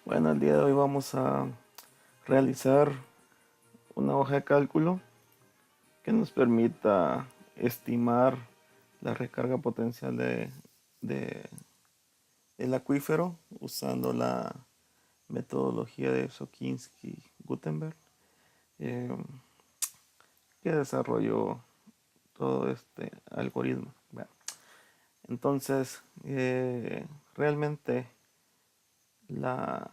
Bueno, el día de hoy vamos a realizar una hoja de cálculo que nos permita estimar la recarga potencial de- del acuífero usando la metodología de Sokininsky-Gutenberg, eh, que desarrolló todo este algoritmo. Bueno, entonces, realmente la,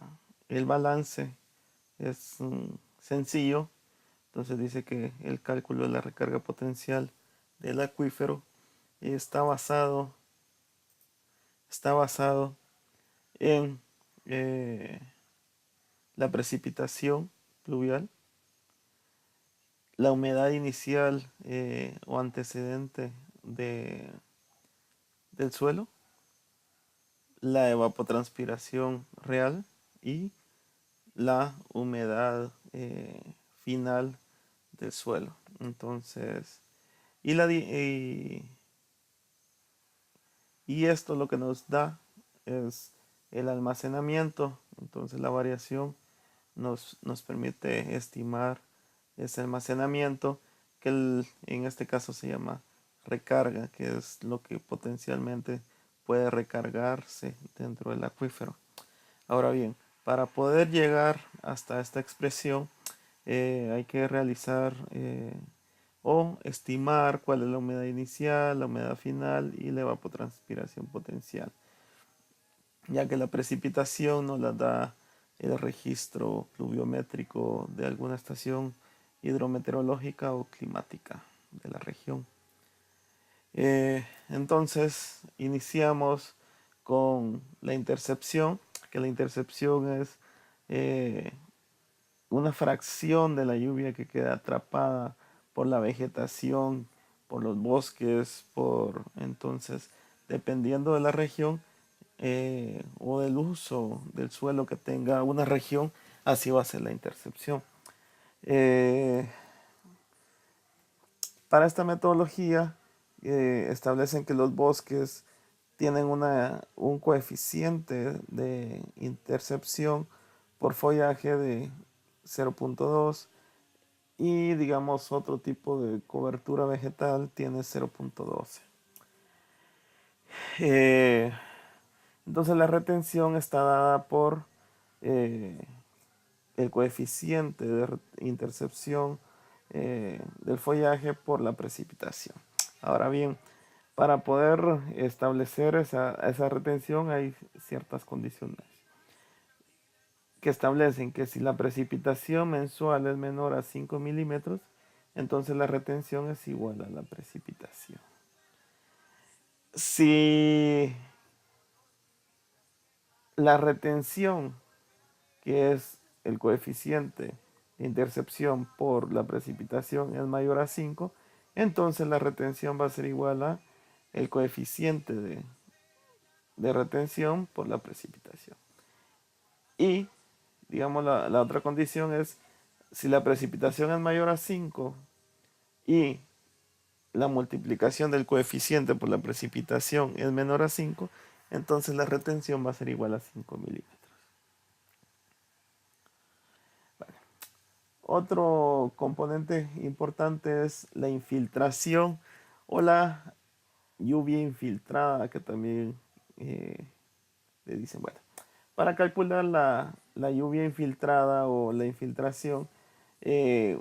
el balance es sencillo. Entonces dice que el cálculo de la recarga potencial del acuífero está basado, está basado en eh, la precipitación pluvial, la humedad inicial o antecedente de, del suelo, la evapotranspiración real y la humedad final del suelo. Entonces, y, la, y esto lo que nos da es el almacenamiento. Entonces la variación nos permite estimar ese almacenamiento que en este caso se llama recarga, que es lo que potencialmente puede recargarse dentro del acuífero. Ahora bien, para poder llegar hasta esta expresión hay que realizar o estimar cuál es la humedad inicial, la humedad final y la evapotranspiración potencial, ya que la precipitación nos la da el registro pluviométrico de alguna estación hidrometeorológica o climática de la región. Entonces iniciamos con la intercepción, que la intercepción es eh, una fracción de la lluvia que queda atrapada por la vegetación, por los bosques, por entonces, dependiendo de la región o del uso del suelo que tenga una región, así va a ser la intercepción. Eh, para esta metodología establecen que los bosques tienen un coeficiente de intercepción por follaje de 0.2 y digamos otro tipo de cobertura vegetal tiene 0.12. Eh, entonces la retención está dada por eh, el coeficiente de intercepción del follaje por la precipitación. Ahora bien, para poder establecer esa retención hay ciertas condiciones que establecen que si la precipitación mensual es menor a 5 milímetros, entonces la retención es igual a la precipitación. Si la retención, que es el coeficiente de intercepción por la precipitación, es mayor a 5, entonces la retención va a ser igual a el coeficiente de retención por la precipitación. Y, digamos, la otra condición es si la precipitación es mayor a 5 y la multiplicación del coeficiente por la precipitación es menor a 5, entonces la retención va a ser igual a 5 milímetros. Vale. Otro componente importante es la infiltración o la lluvia infiltrada, que también le dicen, bueno, para calcular la lluvia infiltrada o la infiltración,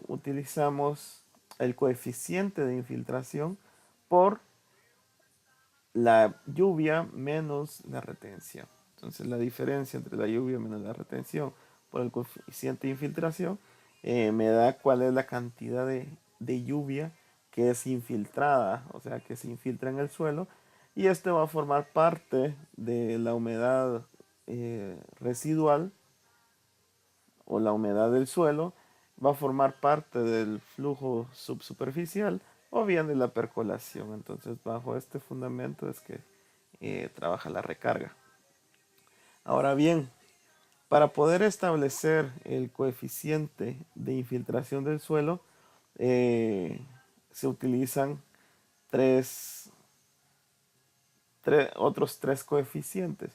utilizamos el coeficiente de infiltración por la lluvia menos la retención. Entonces la diferencia entre la lluvia menos la retención por el coeficiente de infiltración me da cuál es la cantidad de lluvia que es infiltrada, o sea, que se infiltra en el suelo. Y esto va a formar parte de la humedad residual o la humedad del suelo, va a formar parte del flujo subsuperficial o bien de la percolación. Entonces, bajo este fundamento es que trabaja la recarga. Ahora bien, para poder establecer el coeficiente de infiltración del suelo, eh, se utilizan tres, otros tres coeficientes.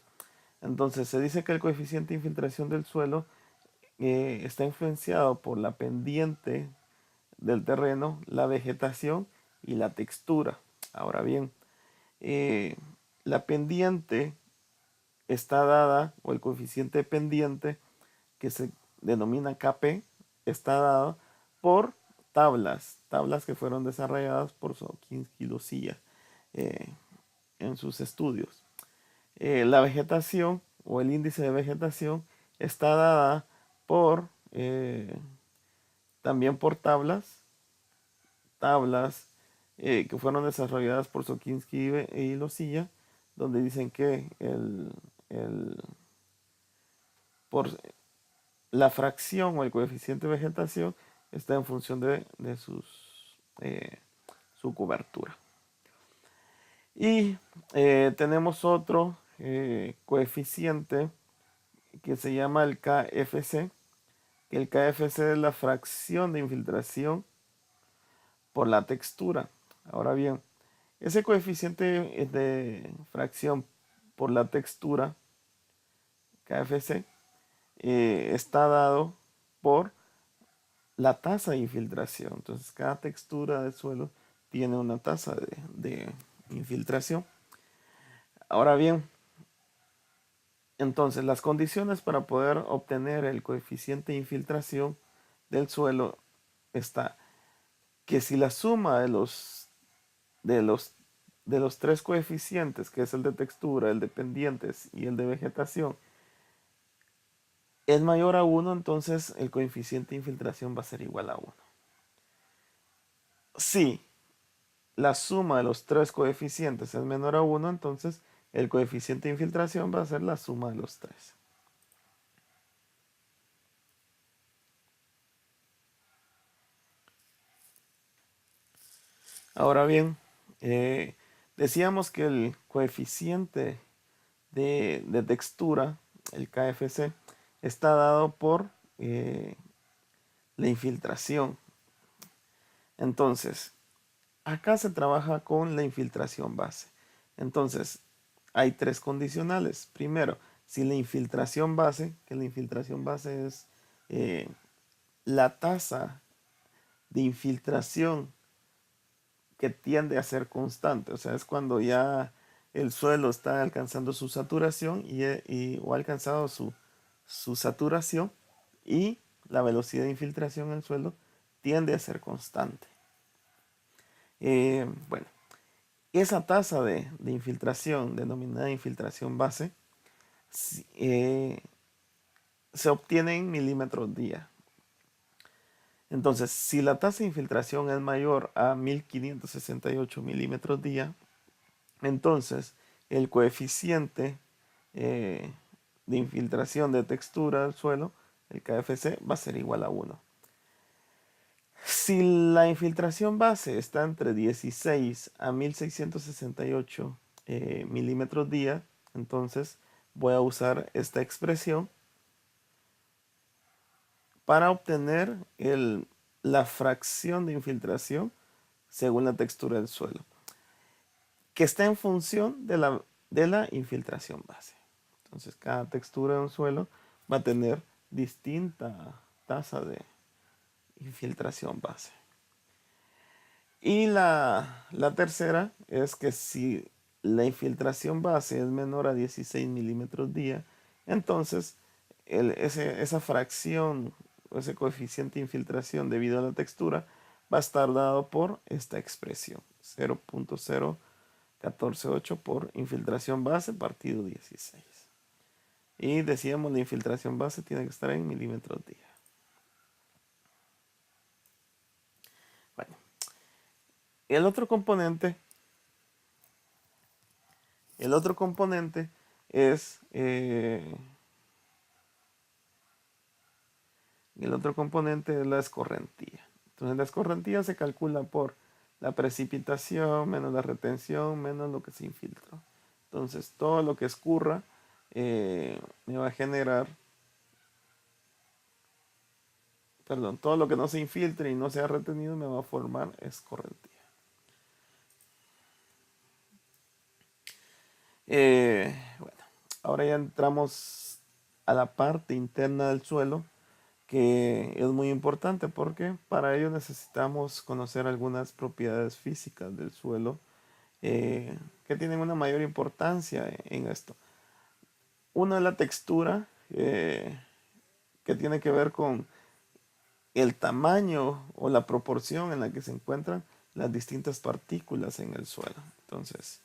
Entonces se dice que el coeficiente de infiltración del suelo está influenciado por la pendiente del terreno, la vegetación y la textura. Ahora bien, eh, la pendiente está dada, o el coeficiente pendiente, que se denomina KP, está dado por tablas que fueron desarrolladas por Sokins y Lucía eh, en sus estudios. La vegetación o el índice de vegetación está dada por también por tablas que fueron desarrolladas por Sokinski y Losilla, donde dicen que por la fracción o el coeficiente de vegetación está en función de su cobertura. Y tenemos otro coeficiente que se llama el KFC, que el KFC es la fracción de infiltración por la textura. Ahora bien, ese coeficiente de fracción por la textura, KFC, está dado por la tasa de infiltración. Entonces, cada textura del suelo tiene una tasa de infiltración. Ahora bien, entonces las condiciones para poder obtener el coeficiente de infiltración del suelo está que si la suma de los, de los tres coeficientes, que es el de textura, el de pendientes y el de vegetación, es mayor a 1, entonces el coeficiente de infiltración va a ser igual a 1. Si la suma de los tres coeficientes es menor a 1, entonces el coeficiente de infiltración va a ser la suma de los tres. Ahora bien, decíamos que el coeficiente de textura, el KFC, está dado por la infiltración. Entonces, acá se trabaja con la infiltración base. Entonces, hay tres condicionales. Primero, si la infiltración base, que la infiltración base es eh, la tasa de infiltración que tiende a ser constante, o sea, es cuando ya el suelo está alcanzando su saturación o ha alcanzado su saturación y la velocidad de infiltración en el suelo tiende a ser constante. Bueno, esa tasa de infiltración, denominada infiltración base, eh, se obtiene en milímetros día. Entonces, si la tasa de infiltración es mayor a 1568 milímetros día, entonces el coeficiente eh, de infiltración de textura del suelo, el KFC, va a ser igual a 1. Si la infiltración base está entre 16 a 1668 milímetros día, entonces voy a usar esta expresión para obtener la fracción de infiltración según la textura del suelo, que está en función de la infiltración base. Entonces, cada textura de un suelo va a tener distinta tasa de infiltración base. Y la tercera es que si la infiltración base es menor a 16 milímetros día, entonces esa fracción, ese coeficiente de infiltración debido a la textura, va a estar dado por esta expresión, 0.0148 por infiltración base partido 16. Y decíamos la infiltración base tiene que estar en milímetros día. Bueno, el otro componente, el otro componente es la escorrentía. Entonces la escorrentía se calcula por la precipitación menos la retención menos lo que se infiltró. Entonces todo lo que escurra me va a generar, perdón, todo lo que no se infiltre y no sea retenido me va a formar escorrentía. Bueno, Ahora ya entramos a la parte interna del suelo, que es muy importante porque para ello necesitamos conocer algunas propiedades físicas del suelo eh, que tienen una mayor importancia en esto. Una es la textura, que tiene que ver con el tamaño o la proporción en la que se encuentran las distintas partículas en el suelo. Entonces,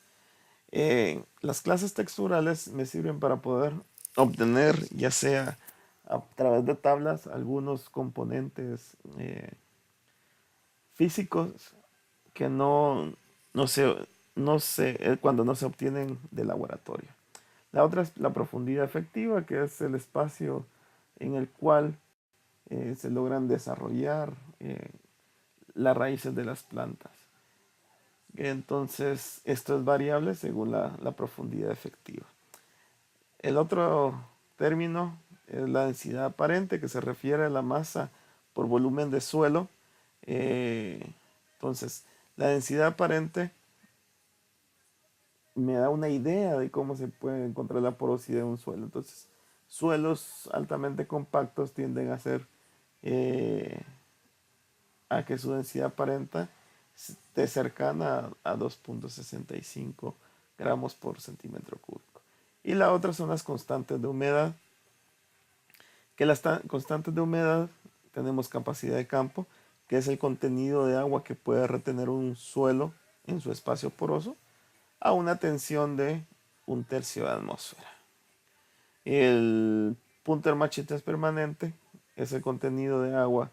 las clases texturales me sirven para poder obtener, ya sea a través de tablas, algunos componentes físicos que no se, cuando no se obtienen de laboratorio. La otra es la profundidad efectiva, que es el espacio en el cual se logran desarrollar las raíces de las plantas. Entonces, esto es variable según la profundidad efectiva. El otro término es la densidad aparente, que se refiere a la masa por volumen de suelo. Eh, entonces, la densidad aparente me da una idea de cómo se puede encontrar la porosidad de un suelo. Entonces, suelos altamente compactos tienden a ser eh, a que su densidad aparente esté cercana a 2,65 gramos por centímetro cúbico. Y la otra son las constantes de humedad, que las constantes de humedad tenemos capacidad de campo, que es el contenido de agua que puede retener un suelo en su espacio poroso a una tensión de 1/3 de atmósfera. El punto Hermachita permanente es el contenido de agua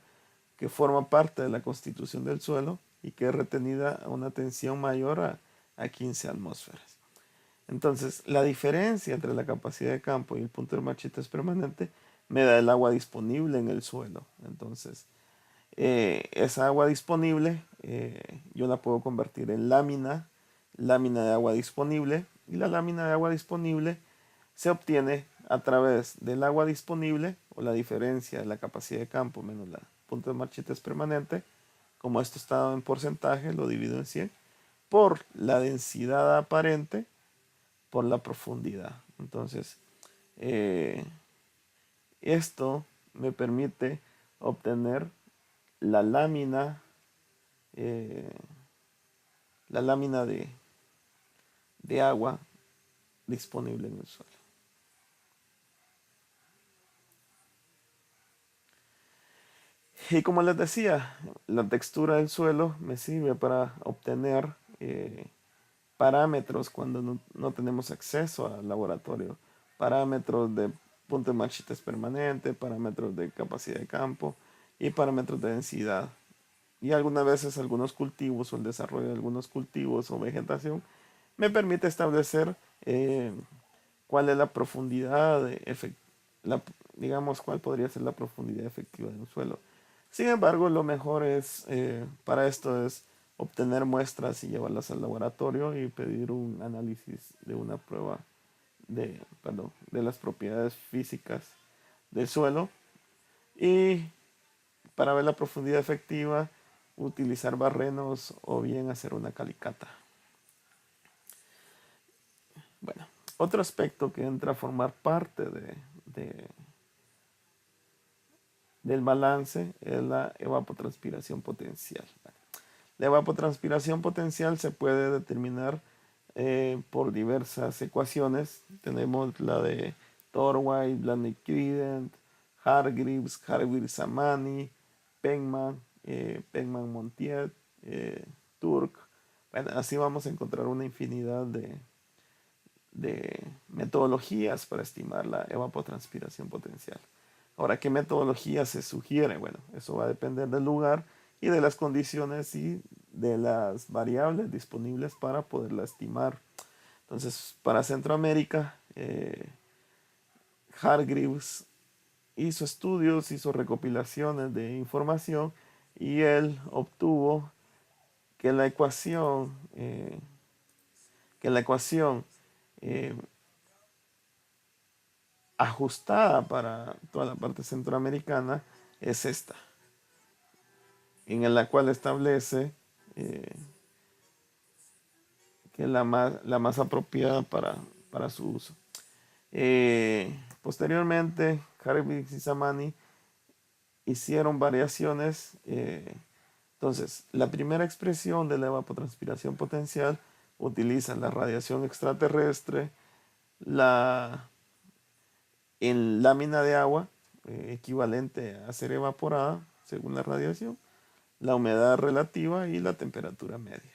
que forma parte de la constitución del suelo y que es retenida a una tensión mayor a 15 atmósferas. Entonces, la diferencia entre la capacidad de campo y el punto Hermachita permanente me da el agua disponible en el suelo. Entonces, esa agua disponible yo la puedo convertir en lámina de agua disponible, y la lámina de agua disponible se obtiene a través del agua disponible o la diferencia de la capacidad de campo menos la punto de marchita permanente. Como esto está dado en porcentaje, lo divido en 100 por la densidad aparente por la profundidad. Entonces, eh, esto me permite obtener la lámina, eh, la lámina de agua disponible en el suelo. Y como les decía, la textura del suelo me sirve para obtener parámetros cuando no tenemos acceso al laboratorio, parámetros de punto de marchitas permanente, parámetros de capacidad de campo y parámetros de densidad. Y algunas veces algunos cultivos o el desarrollo de algunos cultivos o vegetación me permite establecer cuál es la profundidad, la, digamos, cuál podría ser la profundidad efectiva de un suelo. Sin embargo, lo mejor es, para esto es obtener muestras y llevarlas al laboratorio y pedir un análisis de una prueba perdón, de las propiedades físicas del suelo. Y para ver la profundidad efectiva, utilizar barrenos o bien hacer una calicata. Bueno, otro aspecto que entra a formar parte de, del balance es la evapotranspiración potencial. La evapotranspiración potencial se puede determinar por diversas ecuaciones. Tenemos la de Torway, Blaney-Crident, Hargreaves-Samani, Penman, Penman-Montiel, Turk. Bueno, así vamos a encontrar una infinidad de metodologías para estimar la evapotranspiración potencial. Ahora, ¿qué metodología se sugiere? Bueno, eso va a depender del lugar y de las condiciones y de las variables disponibles para poderla estimar. Entonces, para Centroamérica, Hargreaves hizo estudios, hizo recopilaciones de información y él obtuvo que la ecuación, que la ecuación eh, ajustada para toda la parte centroamericana es esta, en la cual establece eh, que es la más apropiada para su uso. Posteriormente, Hurwitz y Samani hicieron variaciones. Entonces, la primera expresión de la evapotranspiración potencial utiliza la radiación extraterrestre, la en lámina de agua, equivalente a ser evaporada según la radiación, la humedad relativa y la temperatura media.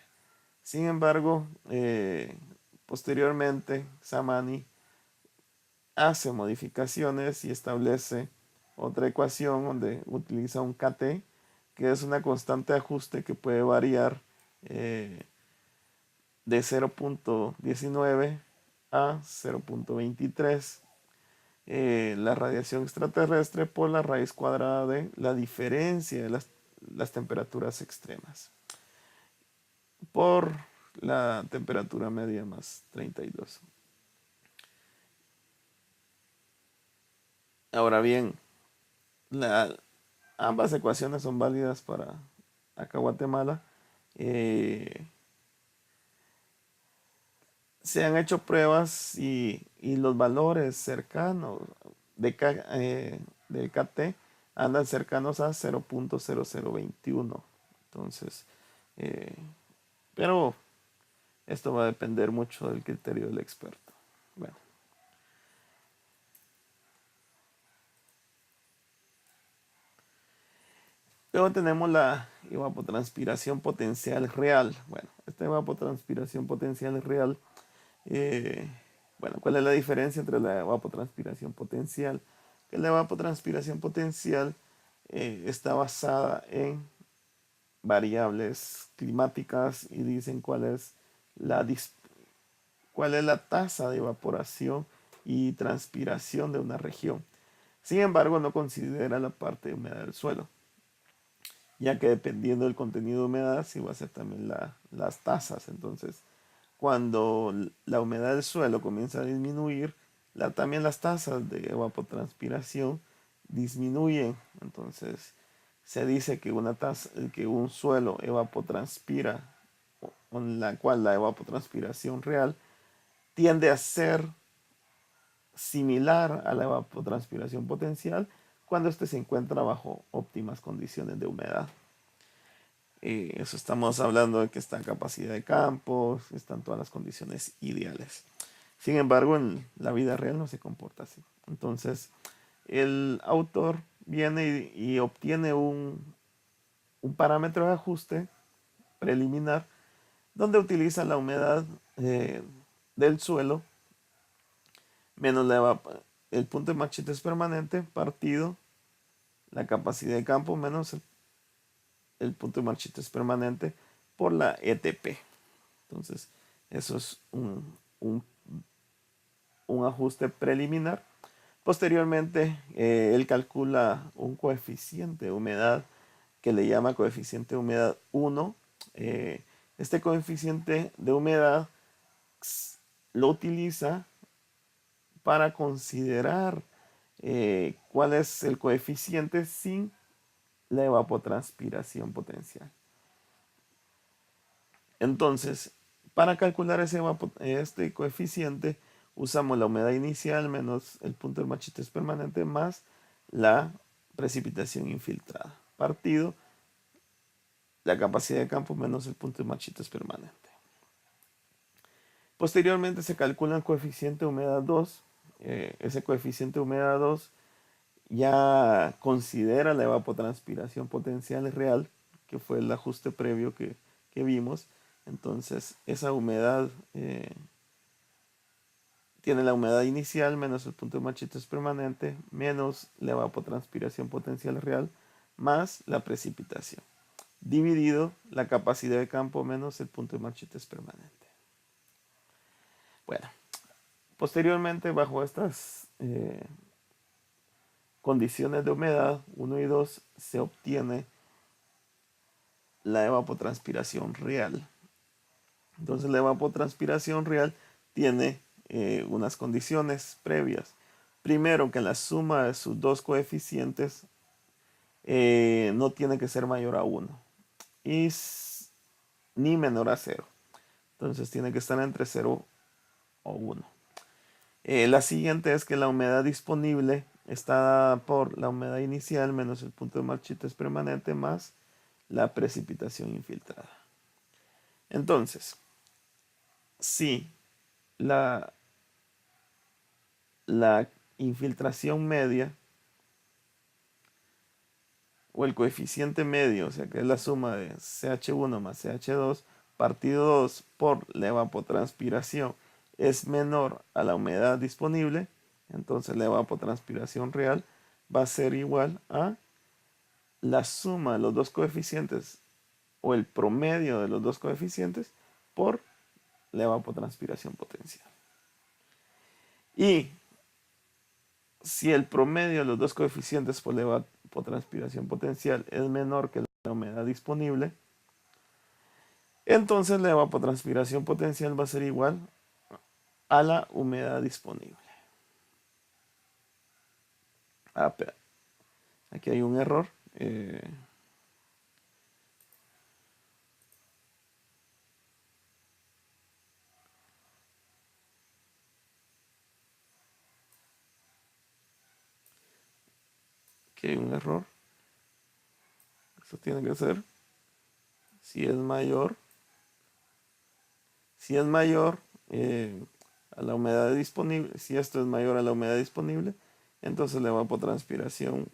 Sin embargo, posteriormente, Samani hace modificaciones y establece otra ecuación donde utiliza un KT, que es una constante de ajuste que puede variar eh, de 0.19 a 0.23 la radiación extraterrestre por la raíz cuadrada de la diferencia de las temperaturas extremas por la temperatura media más 32. Ahora bien, la, ambas ecuaciones son válidas para acá Guatemala. Eh, Se han hecho pruebas y los valores cercanos del KT andan cercanos a 0.0021. Entonces, eh, pero esto va a depender mucho del criterio del experto. Bueno, luego tenemos la evapotranspiración potencial real. Bueno, esta evapotranspiración potencial real, eh, bueno, ¿cuál es la diferencia entre la evapotranspiración potencial? Que la evapotranspiración potencial está basada en variables climáticas y dicen la, cuál es la tasa de evaporación y transpiración de una región. Sin embargo, no considera la parte de humedad del suelo, ya que dependiendo del contenido de humedad, sí va a ser también las tasas. Entonces, cuando la humedad del suelo comienza a disminuir, también las tasas de evapotranspiración disminuyen. Entonces, se dice que que un suelo evapotranspira, con la cual la evapotranspiración real tiende a ser similar a la evapotranspiración potencial cuando éste se encuentra bajo óptimas condiciones de humedad. Eso estamos hablando de que está en capacidad de campo, están todas las condiciones ideales. Sin embargo, en la vida real no se comporta así. Entonces, el autor viene y obtiene un parámetro de ajuste preliminar donde utiliza la humedad del suelo menos el punto de Machito permanente partido la capacidad de campo menos el punto de Machito permanente por la ETP. Entonces, eso es un ajuste preliminar. Posteriormente, él calcula un coeficiente de humedad que le llama coeficiente de humedad 1. Este coeficiente de humedad lo utiliza para considerar cuál es el coeficiente sin la evapotranspiración potencial. Entonces, para calcular este coeficiente, usamos la humedad inicial menos el punto del Machito permanente más la precipitación infiltrada, partido la capacidad de campo menos el punto de Machito permanente. Posteriormente se calcula el coeficiente de humedad 2. Ese coeficiente de humedad 2 ya considera la evapotranspiración potencial real, que fue el ajuste previo que vimos. Entonces, esa humedad tiene la humedad inicial menos el punto de Machito permanente menos la evapotranspiración potencial real más la precipitación, dividido la capacidad de campo menos el punto de Machito permanente. Bueno, posteriormente, bajo estas condiciones de humedad 1 y 2, se obtiene la evapotranspiración real. Entonces la evapotranspiración real tiene unas condiciones previas. Primero, que la suma de sus dos coeficientes no tiene que ser mayor a 1 y ni menor a 0. Entonces tiene que estar entre 0 o 1. La siguiente es que la humedad disponible está dada por la humedad inicial menos el punto de marchitas permanente más la precipitación infiltrada. Entonces, si la, la infiltración media o el coeficiente medio, o sea que es la suma de CH1 más CH2 partido 2 por la evapotranspiración es menor a la humedad disponible, entonces la evapotranspiración real va a ser igual a la suma de los dos coeficientes o el promedio de los dos coeficientes por la evapotranspiración potencial. Y si el promedio de los dos coeficientes por la evapotranspiración potencial es menor que la humedad disponible, entonces la evapotranspiración potencial va a ser igual a la humedad disponible. Ah, espera, aquí hay un error. Aquí hay un error. Esto tiene que ser si es mayor. Si es mayor a la humedad disponible, si esto es mayor a la humedad disponible, entonces la evapotranspiración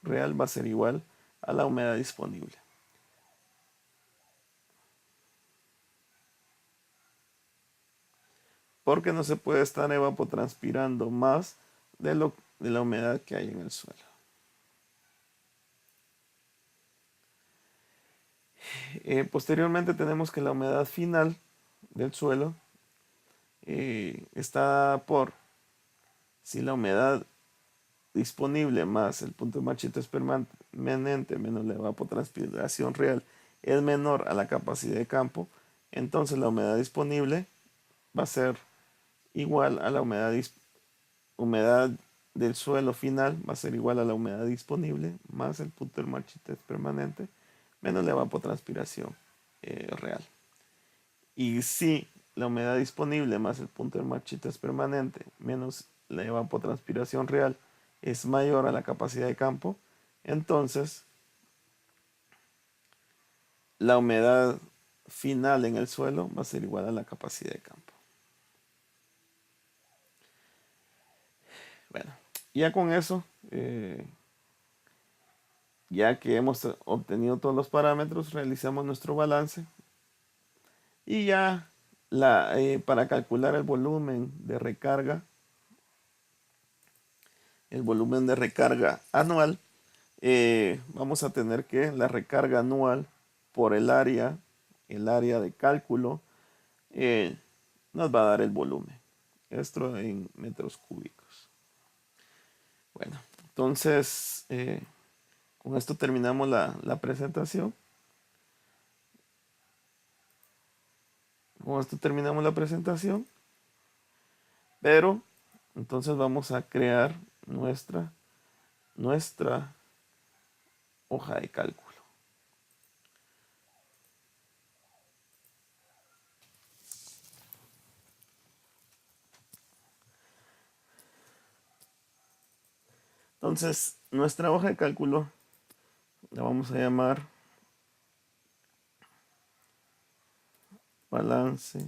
real va a ser igual a la humedad disponible. Porque no se puede estar evapotranspirando más de la humedad que hay en el suelo. Posteriormente tenemos que la humedad final del suelo está por si la humedad disponible más el punto de marchitas permanente menos la evapotranspiración real es menor a la capacidad de campo, entonces la humedad disponible va a ser igual a la humedad del suelo final, va a ser igual a la humedad disponible más el punto de marchitas permanente menos la evapotranspiración real. Y si la humedad disponible más el punto de marchitas permanente menos la evapotranspiración real es mayor a la capacidad de campo, entonces la humedad final en el suelo va a ser igual a la capacidad de campo. Bueno, ya con eso, ya que hemos obtenido todos los parámetros, realizamos nuestro balance y ya para calcular el volumen de recarga anual, vamos a tener que la recarga anual por el área de cálculo, nos va a dar el volumen. Esto en metros cúbicos. Bueno, entonces con esto terminamos la presentación. Con esto terminamos la presentación. Pero entonces vamos a crear nuestra hoja de cálculo. Entonces, nuestra hoja de cálculo la vamos a llamar balance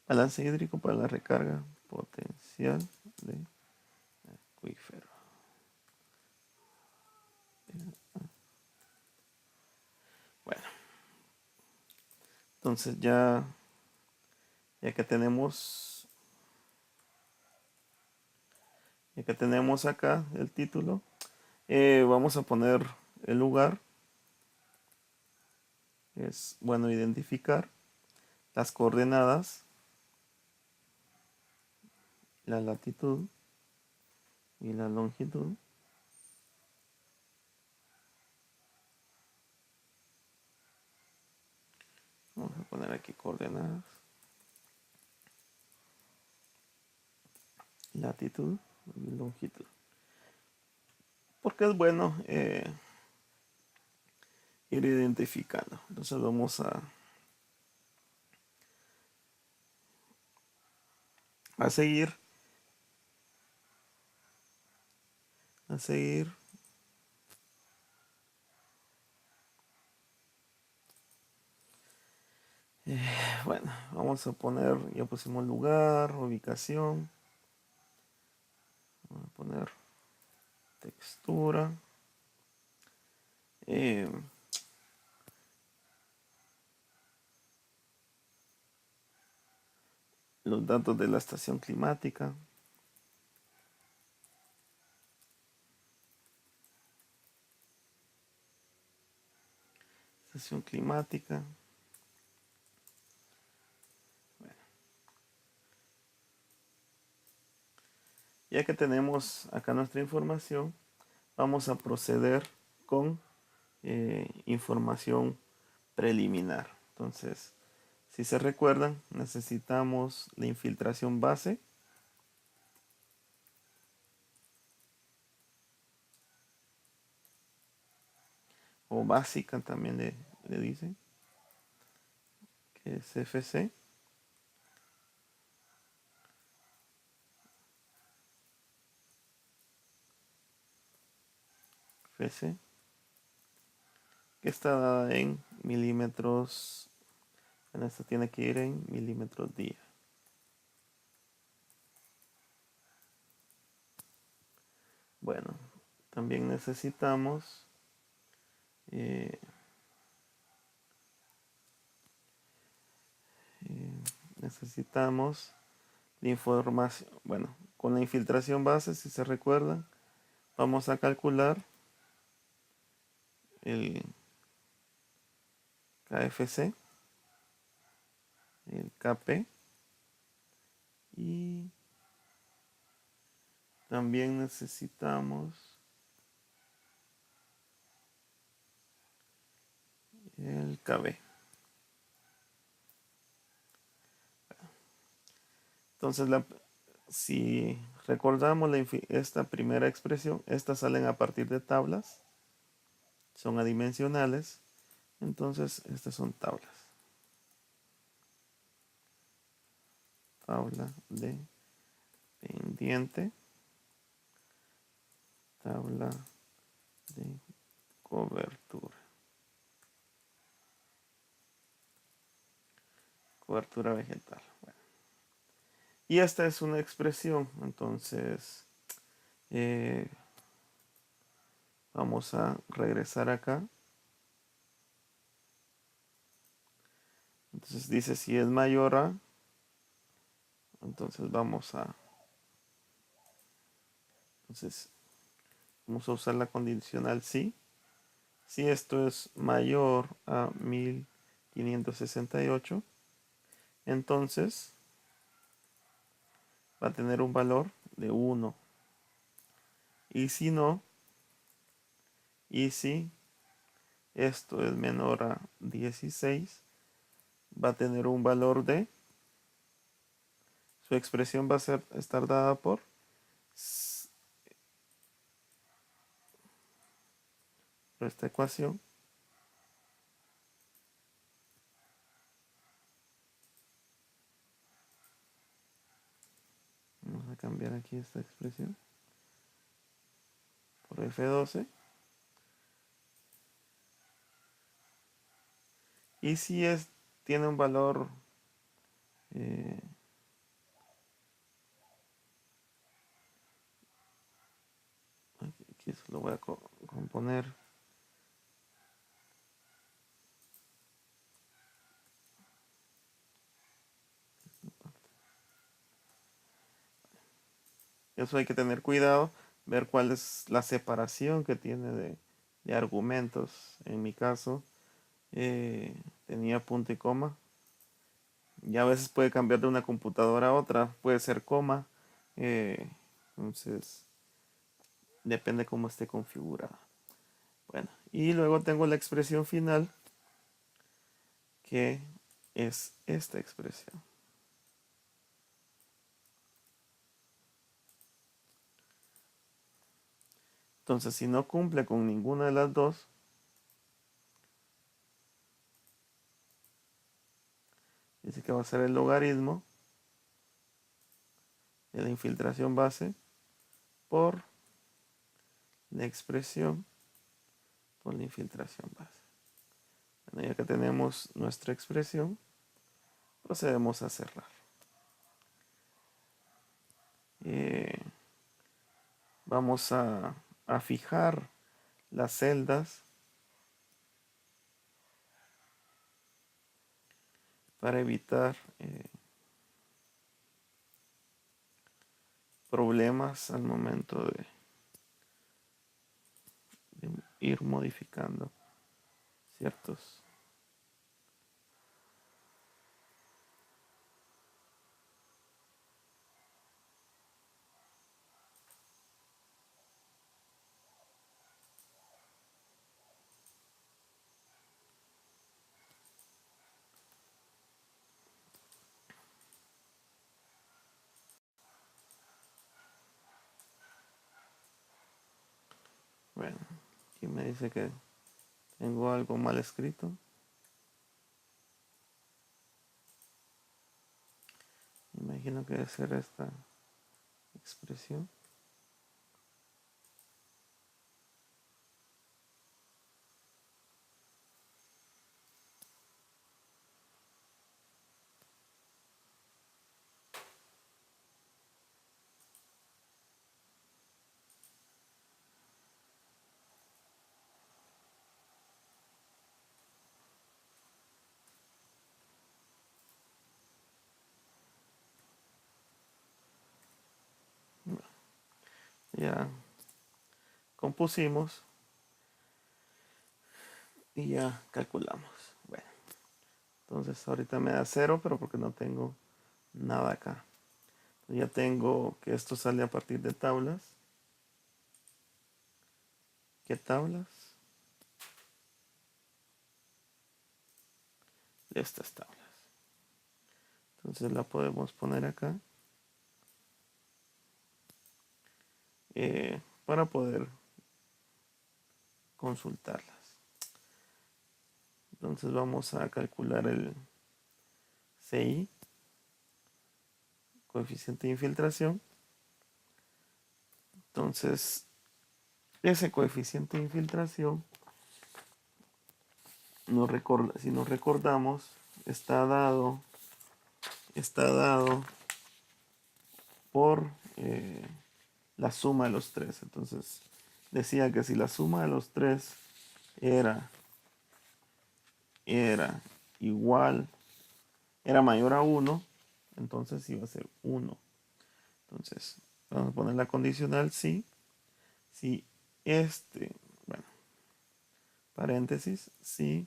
balance hídrico para la recarga potencial de acuífero. Bueno, entonces ya que tenemos acá el título, vamos a poner el lugar. Es bueno identificar las coordenadas, la latitud y la longitud. Vamos a poner aquí coordenadas, latitud y longitud. porque es bueno ir identificando. Entonces vamos a seguir, a seguir. Bueno, vamos a poner, ya pusimos lugar, ubicación, vamos a poner textura, eh, los datos de la estación climática, estación climática. Bueno, ya que tenemos acá nuestra información, vamos a proceder con información preliminar. Entonces, si se recuerdan, necesitamos la infiltración base o básica también le dicen, que es FC. FC, que está dada en milímetros. En esto tiene que ir en milímetros día. Bueno, también necesitamos eh, necesitamos la información. Bueno, con la infiltración base, si se recuerdan, vamos a calcular el KFC, el KP, y también necesitamos el KB. Entonces, si recordamos esta primera expresión, estas salen a partir de tablas, son adimensionales, entonces estas son tablas. Tabla de pendiente, tabla de cobertura, cobertura vegetal. Bueno. Y esta es una expresión, entonces eh, vamos a regresar acá. Entonces dice si es mayor a, entonces entonces vamos a usar la condicional si. Si esto es mayor a 1568, entonces va a tener un valor de 1. Y si no, y si esto es menor a 16, va a tener un valor de, su expresión va a estar dada por esta ecuación. Vamos a cambiar aquí esta expresión por F12. Y si tiene un valor eh, aquí lo voy a componer. Eso hay que tener cuidado, ver cuál es la separación que tiene de argumentos. En mi caso, tenía punto y coma. Ya a veces puede cambiar de una computadora a otra, puede ser coma. eh, entonces, depende cómo esté configurada. Bueno, y luego tengo la expresión final, que es esta expresión. Entonces, si no cumple con ninguna de las dos, dice que va a ser el logaritmo de la infiltración base por la expresión por la infiltración base. Bueno, ya que tenemos nuestra expresión, procedemos a cerrar. Eh, vamos a fijar las celdas para evitar problemas al momento de ir modificando ciertos. Bueno, aquí me dice que tengo algo mal escrito. Imagino que debe ser esta expresión. Ya compusimos y ya calculamos. Bueno, entonces ahorita me da 0, pero porque no tengo nada acá. Ya tengo que esto sale a partir de tablas. ¿Qué tablas? Estas tablas. Entonces la podemos poner acá para poder consultarlas. Entonces vamos a calcular el CI, coeficiente de infiltración. Entonces, ese coeficiente de infiltración, si nos recordamos, está dado por la suma de los tres. Entonces, decía que si la suma de los tres era igual, era mayor a 1, entonces iba a ser 1. Entonces, vamos a poner la condicional si bueno, paréntesis, si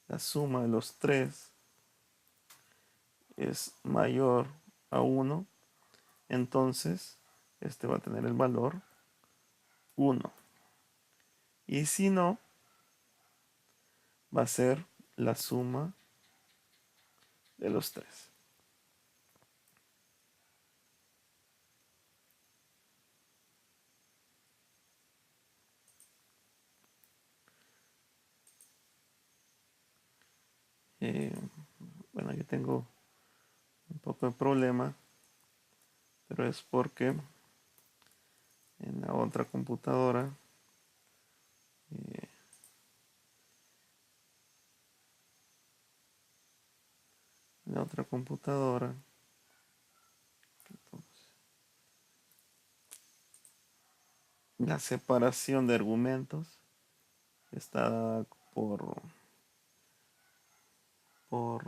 la suma de los tres es mayor a 1, entonces este va a tener el valor 1. Y si no, va a ser la suma de los tres. Eh, bueno, yo tengo un poco de problema, pero es porque en la otra computadora eh, entonces, la separación de argumentos está dada por, por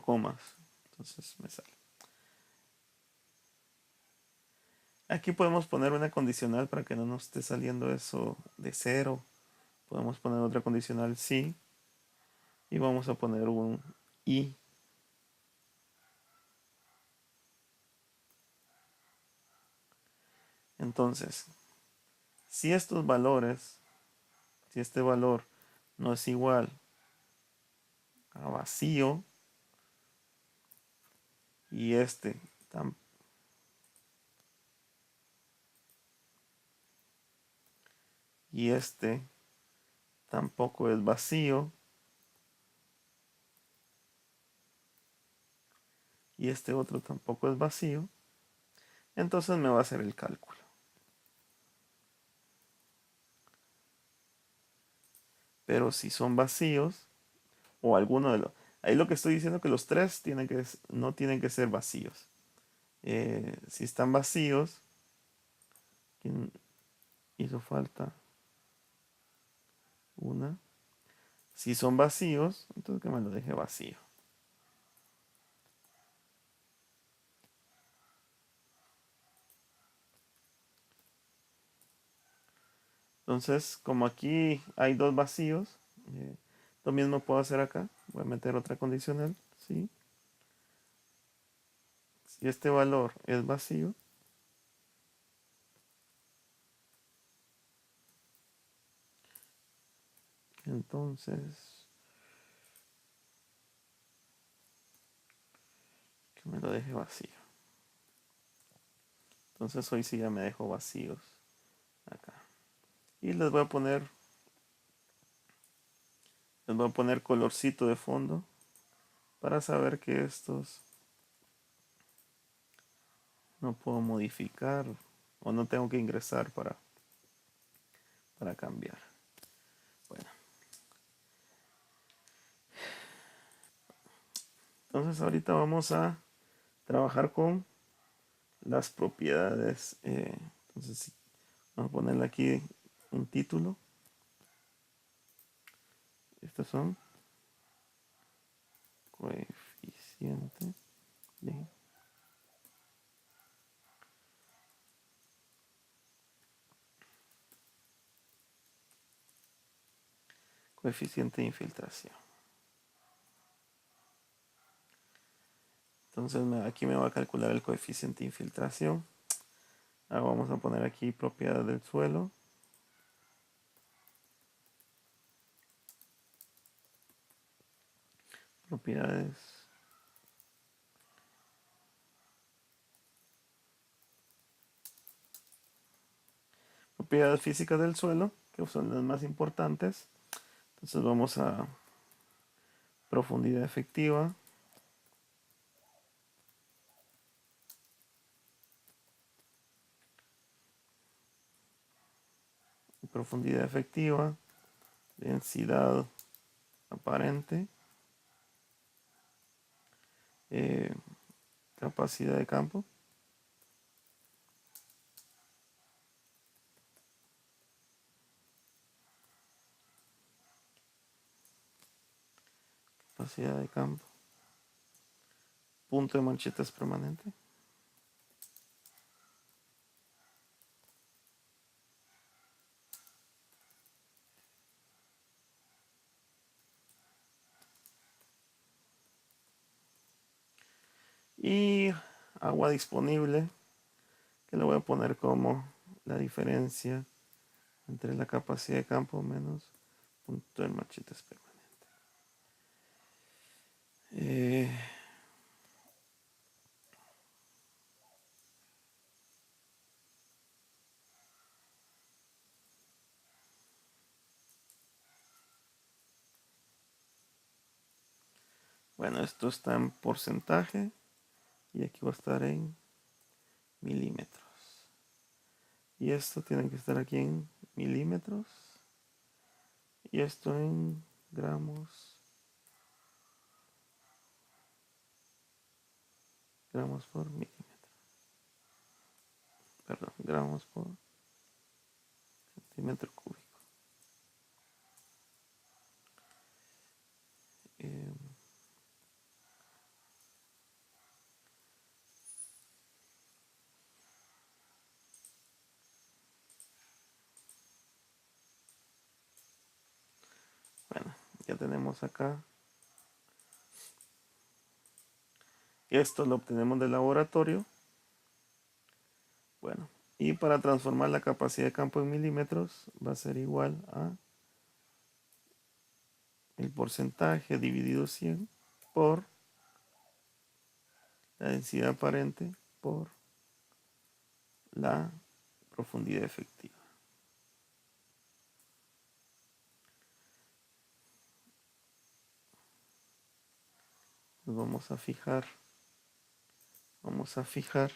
comas, entonces me sale. Aquí podemos poner una condicional para que no nos esté saliendo eso de 0. Podemos poner otra condicional sí. Y vamos a poner un y. Entonces, si estos valores, si este valor no es igual a vacío y este y este tampoco es vacío, y este otro tampoco es vacío, entonces me va a hacer el cálculo. Pero si son vacíos, o alguno de los... Ahí lo que estoy diciendo es que los tres no tienen que ser vacíos. Si están vacíos, ¿quién hizo falta? Una. Si son vacíos, entonces que me lo deje vacío. Entonces, como aquí hay dos vacíos, lo mismo puedo hacer acá. Voy a meter otra condicional, ¿sí? Si este valor es vacío, entonces que me lo deje vacío. Entonces hoy sí ya me dejo vacíos acá. Y les voy a poner colorcito de fondo para saber que estos no puedo modificar o no tengo que ingresar para cambiar. Bueno, entonces ahorita vamos a trabajar con las propiedades. Entonces sí, vamos a ponerle aquí un título. Estos son coeficiente de coeficiente de infiltración. Entonces aquí me va a calcular el coeficiente de infiltración. Ahora vamos a poner aquí propiedad del suelo. Propiedades. Propiedades físicas del suelo, que son las más importantes. Entonces vamos a profundidad efectiva. Profundidad efectiva. Densidad aparente. eh, Capacidad de campo. Capacidad de campo. Punto de manchetas permanente. Y agua disponible, que le voy a poner como la diferencia entre la capacidad de campo menos punto de manchetas permanente. Eh, bueno, esto está en porcentaje y aquí va a estar en milímetros. Y esto tiene que estar aquí en milímetros. Y esto en gramos. Gramos por milímetro. Perdón, gramos por centímetro cúbico. Eh, bueno, ya tenemos acá. Esto lo obtenemos del laboratorio. Bueno, y para transformar la capacidad de campo en milímetros va a ser igual a el porcentaje dividido 100 por la densidad aparente por la profundidad efectiva. Entonces vamos a fijar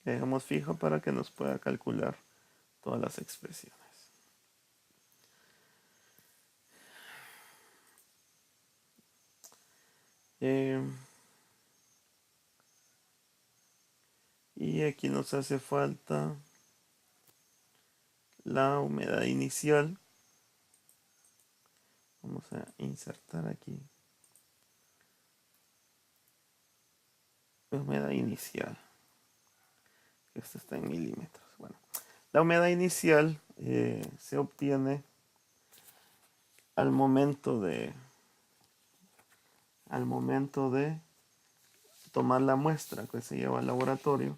que dejamos fijo para que nos pueda calcular todas las expresiones. Eh, y aquí nos hace falta la humedad inicial. Vamos a insertar aquí la humedad inicial. Esto está en milímetros. Bueno, la humedad inicial se obtiene al momento de tomar la muestra que se lleva al laboratorio.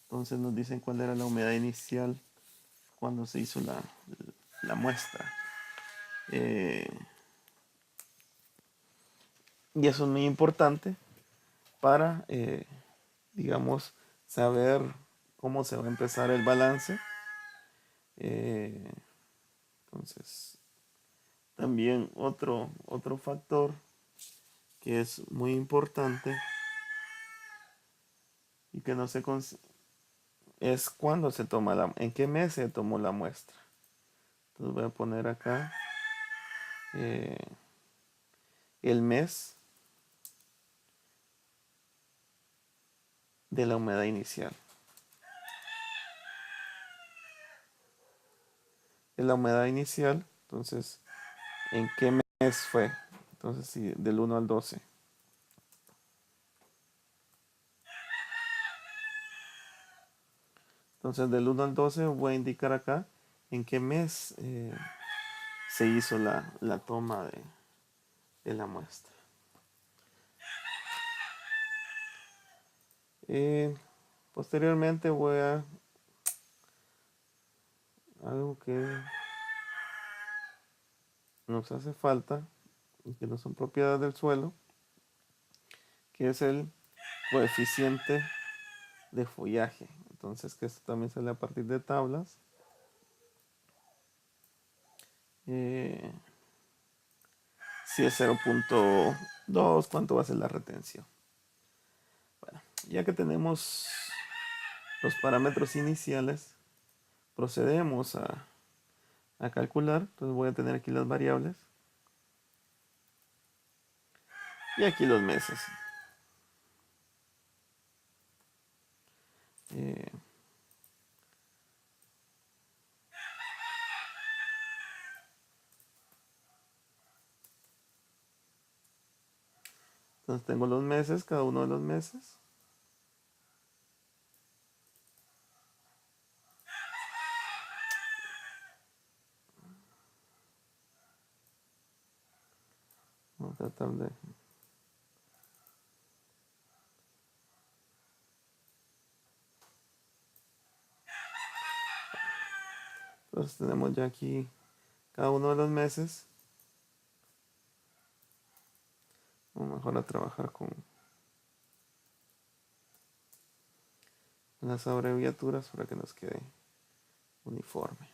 Entonces nos dicen cuál era la humedad inicial cuando se hizo la muestra. Y eso es muy importante para, digamos, saber cómo se va a empezar el balance. Entonces, también otro factor que es muy importante y que no se es cuándo se toma en qué mes se tomó la muestra. Entonces voy a poner acá eh, el mes de la humedad inicial. Es la humedad inicial, entonces, ¿en qué mes fue? Entonces, sí, del 1 al 12. Entonces, del 1 al 12 voy a indicar acá en qué mes se hizo la toma de la muestra. Posteriormente voy a algo que nos hace falta y que no son propiedades del suelo, que es el coeficiente de follaje. Entonces, que esto también sale a partir de tablas. Si es 0.2, ¿cuánto va a ser la retención? Bueno, ya que tenemos los parámetros iniciales, procedemos a calcular. Entonces voy a tener aquí las variables y aquí los meses. Eh, entonces tengo los meses, cada uno de los meses. Vamos a tratar de... Entonces tenemos ya aquí cada uno de los meses. Vamos mejor a trabajar con las abreviaturas para que nos quede uniforme.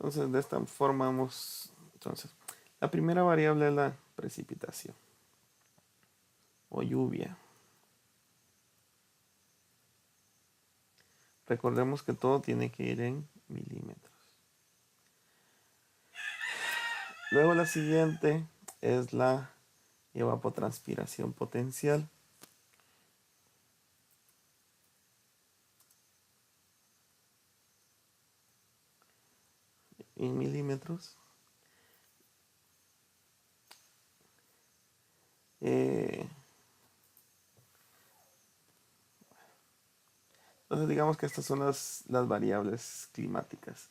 Entonces de esta forma vamos... Entonces, la primera variable es la precipitación o lluvia. Recordemos que todo tiene que ir en milímetros. Luego la siguiente es la evapotranspiración potencial. En milímetros. Entonces digamos que estas son las variables climáticas.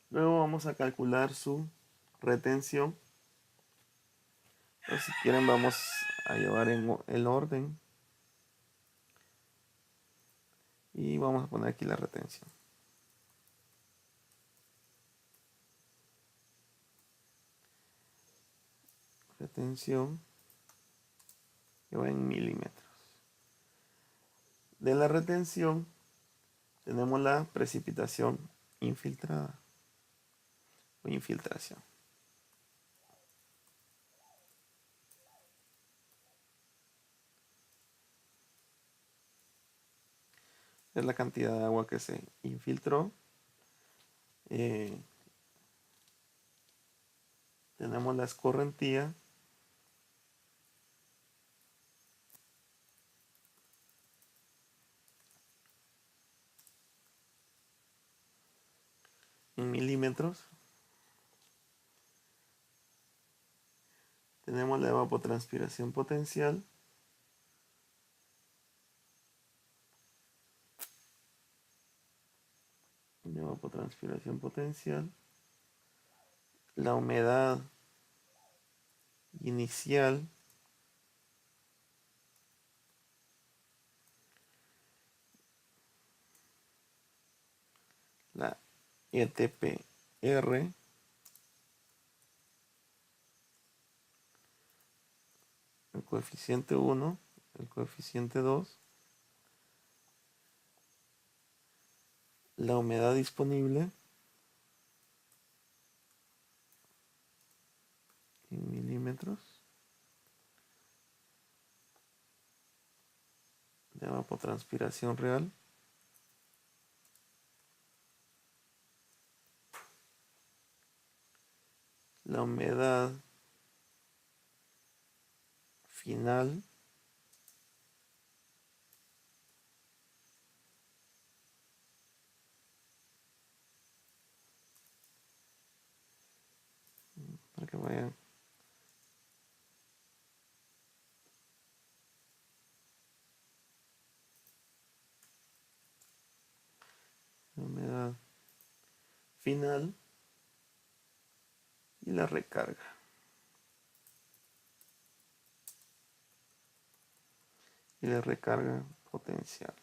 Luego vamos a calcular su retención. Entonces, si quieren vamos a llevar en el orden y vamos a poner aquí la retención. Retención que va en milímetros. De la retención tenemos la precipitación infiltrada o infiltración. Es la cantidad de agua que se infiltró. Eh, tenemos la escorrentía. En milímetros. Tenemos la evapotranspiración potencial. La evapotranspiración potencial. La humedad inicial. La ETPR. El coeficiente 1. El coeficiente 2. La humedad disponible. En milímetros. De evapotranspiración real. La humedad final. Para que vayan. La humedad final. Y la recarga. Y la recarga potencial.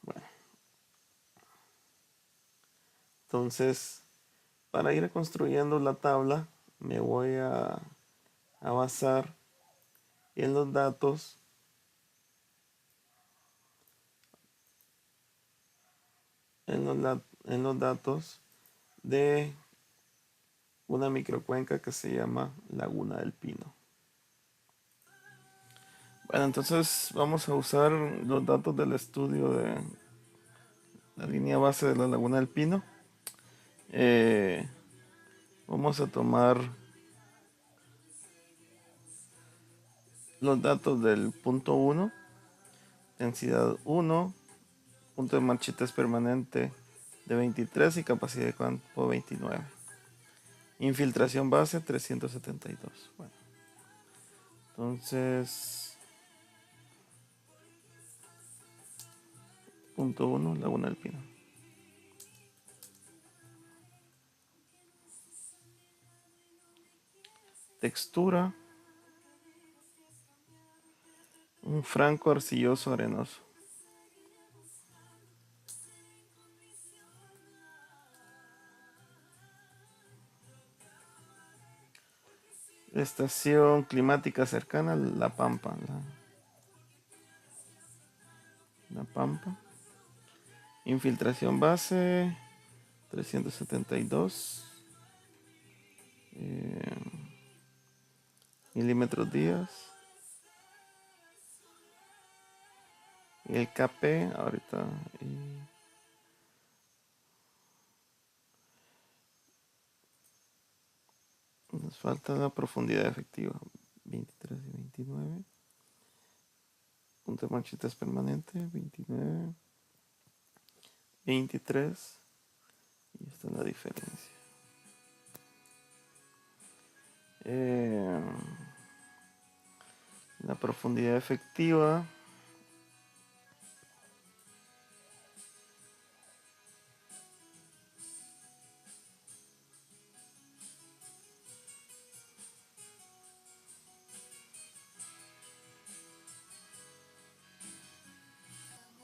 Bueno, entonces, para ir construyendo la tabla, me voy a basar en los datos en los datos de una microcuenca que se llama Laguna del Pino. Bueno, entonces vamos a usar los datos del estudio de la línea base de la Laguna del Pino. Eh, vamos a tomar los datos del punto 1, densidad 1, punto de manchitas permanente de 23 y capacidad de campo 29. Infiltración base 372. Bueno, entonces, punto 1, Laguna del Pino. Textura, un franco arcilloso arenoso. Estación climática cercana, La Pampa. La Pampa. Infiltración base 372 milímetros días. Y el KP ahorita. Nos falta la profundidad efectiva. 23 y 29. Punto de manchitas permanente. 29. 23. Y esta es la diferencia. La profundidad efectiva.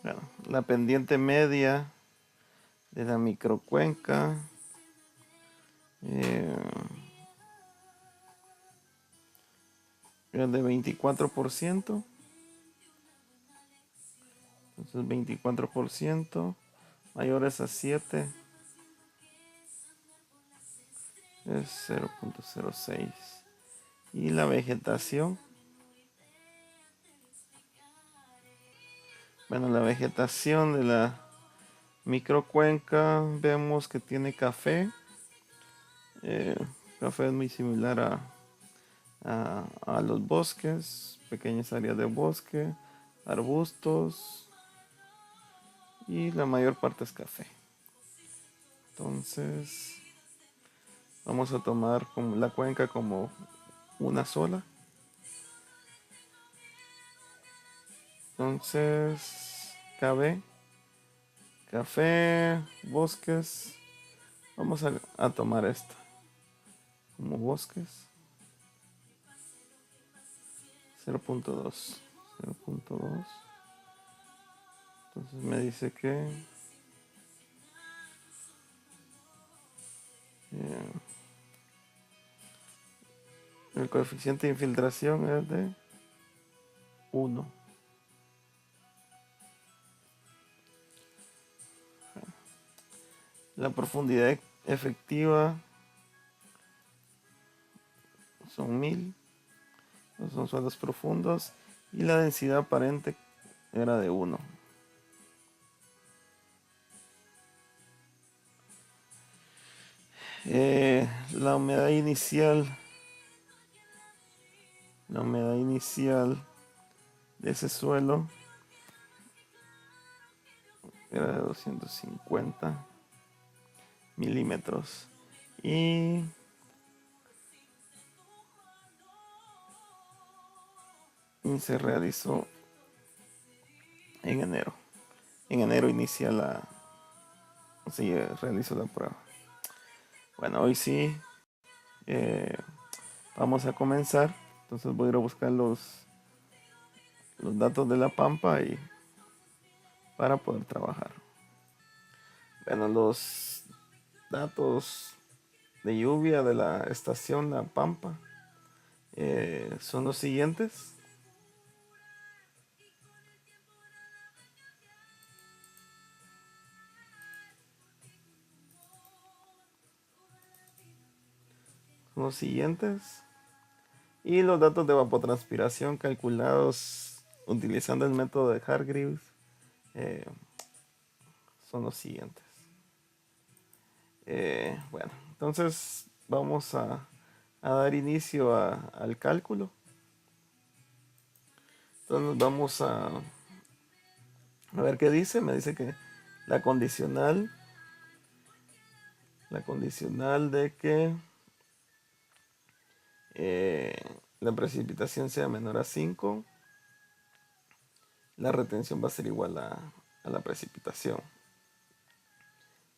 Bueno, la pendiente media de la microcuenca eh, es de 24%. Entonces 24% mayores a 7 es 0.06. Y la vegetación, bueno, la vegetación de la microcuenca vemos que tiene café. Eh, Café es muy similar a los bosques, pequeñas áreas de bosque, arbustos y la mayor parte es café. Entonces vamos a tomar como la cuenca como una sola. Entonces, café, bosques. Vamos a tomar esta como bosques. 0.2. 0.2. Entonces me dice que eh, el coeficiente de infiltración es de 1. La profundidad efectiva son 1000. Son suelos profundos. Y la densidad aparente era de 1. La humedad inicial. La humedad inicial de ese suelo era de 250 milímetros. Y se realizó en enero. En enero inicia se realizó la prueba. Bueno, hoy sí eh, vamos a comenzar. Entonces voy a ir a buscar los datos de la Pampa y para poder trabajar. Bueno, los datos de lluvia de la estación La Pampa son los siguientes. Son los siguientes. Y los datos de evapotranspiración calculados utilizando el método de Hargreaves eh, son los siguientes. Bueno, entonces vamos a dar inicio al cálculo. Entonces vamos a ver qué dice. Me dice que la condicional, la condicional de que eh, la precipitación sea menor a 5, la retención va a ser igual a la precipitación.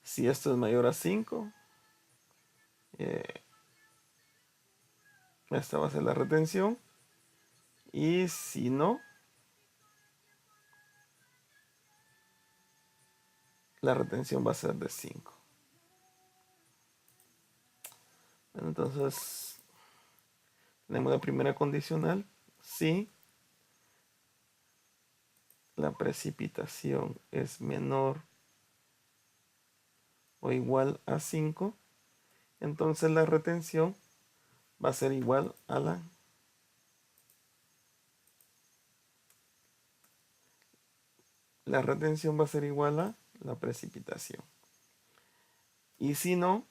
Si esto es mayor a 5, esta va a ser la retención. Y si no, la retención va a ser de 5. Bueno, entonces tenemos la primera condicional. Si la precipitación es menor o igual a 5, entonces la retención va a ser igual a la retención va a ser igual a la precipitación. Y si no,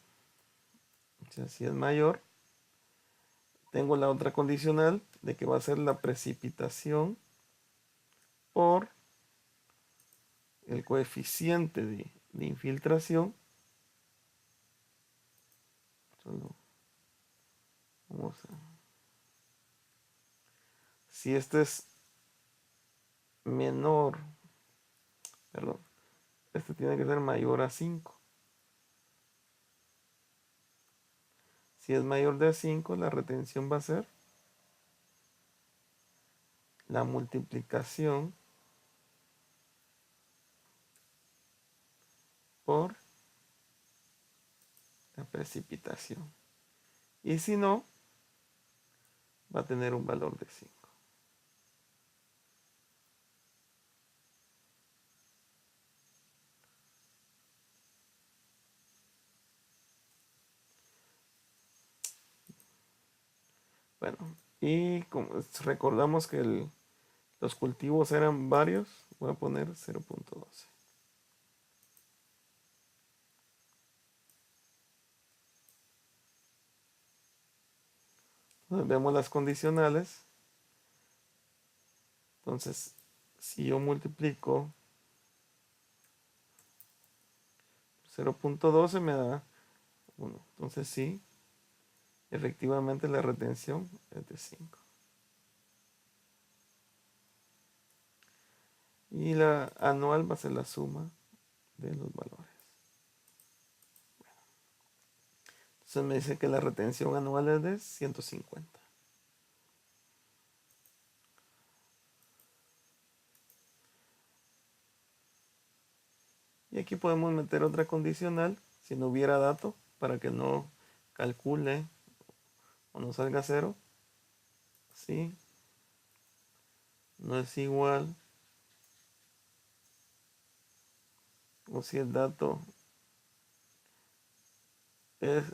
o sea, si es mayor, tengo la otra condicional de que va a ser la precipitación por el coeficiente de infiltración. Solo vamos a, si este es menor, perdón, este tiene que ser mayor a 5. Si es mayor de 5, la retención va a ser la multiplicación por la precipitación. Y si no, va a tener un valor de 5. Bueno, y como recordamos que los cultivos eran varios, voy a poner 0.12. Entonces, vemos las condicionales. Entonces, si yo multiplico 0.12 me da 1. Entonces sí, efectivamente la retención es de 5. Y la anual va a ser la suma de los valores. Entonces me dice que la retención anual es de 150. Y aquí podemos meter otra condicional, si no hubiera dato, para que no calcule o no salga cero. Si no es igual, o si el dato es,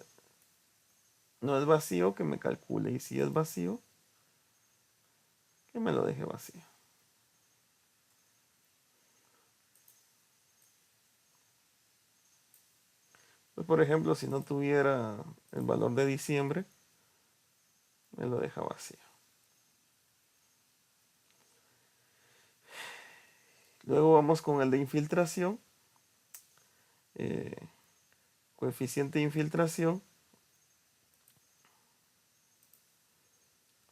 no es vacío, que me calcule. Y si es vacío, que me lo deje vacío. Pues, por ejemplo, si no tuviera el valor de diciembre, me lo deja vacío. Luego vamos con el de infiltración. Eh, coeficiente de infiltración.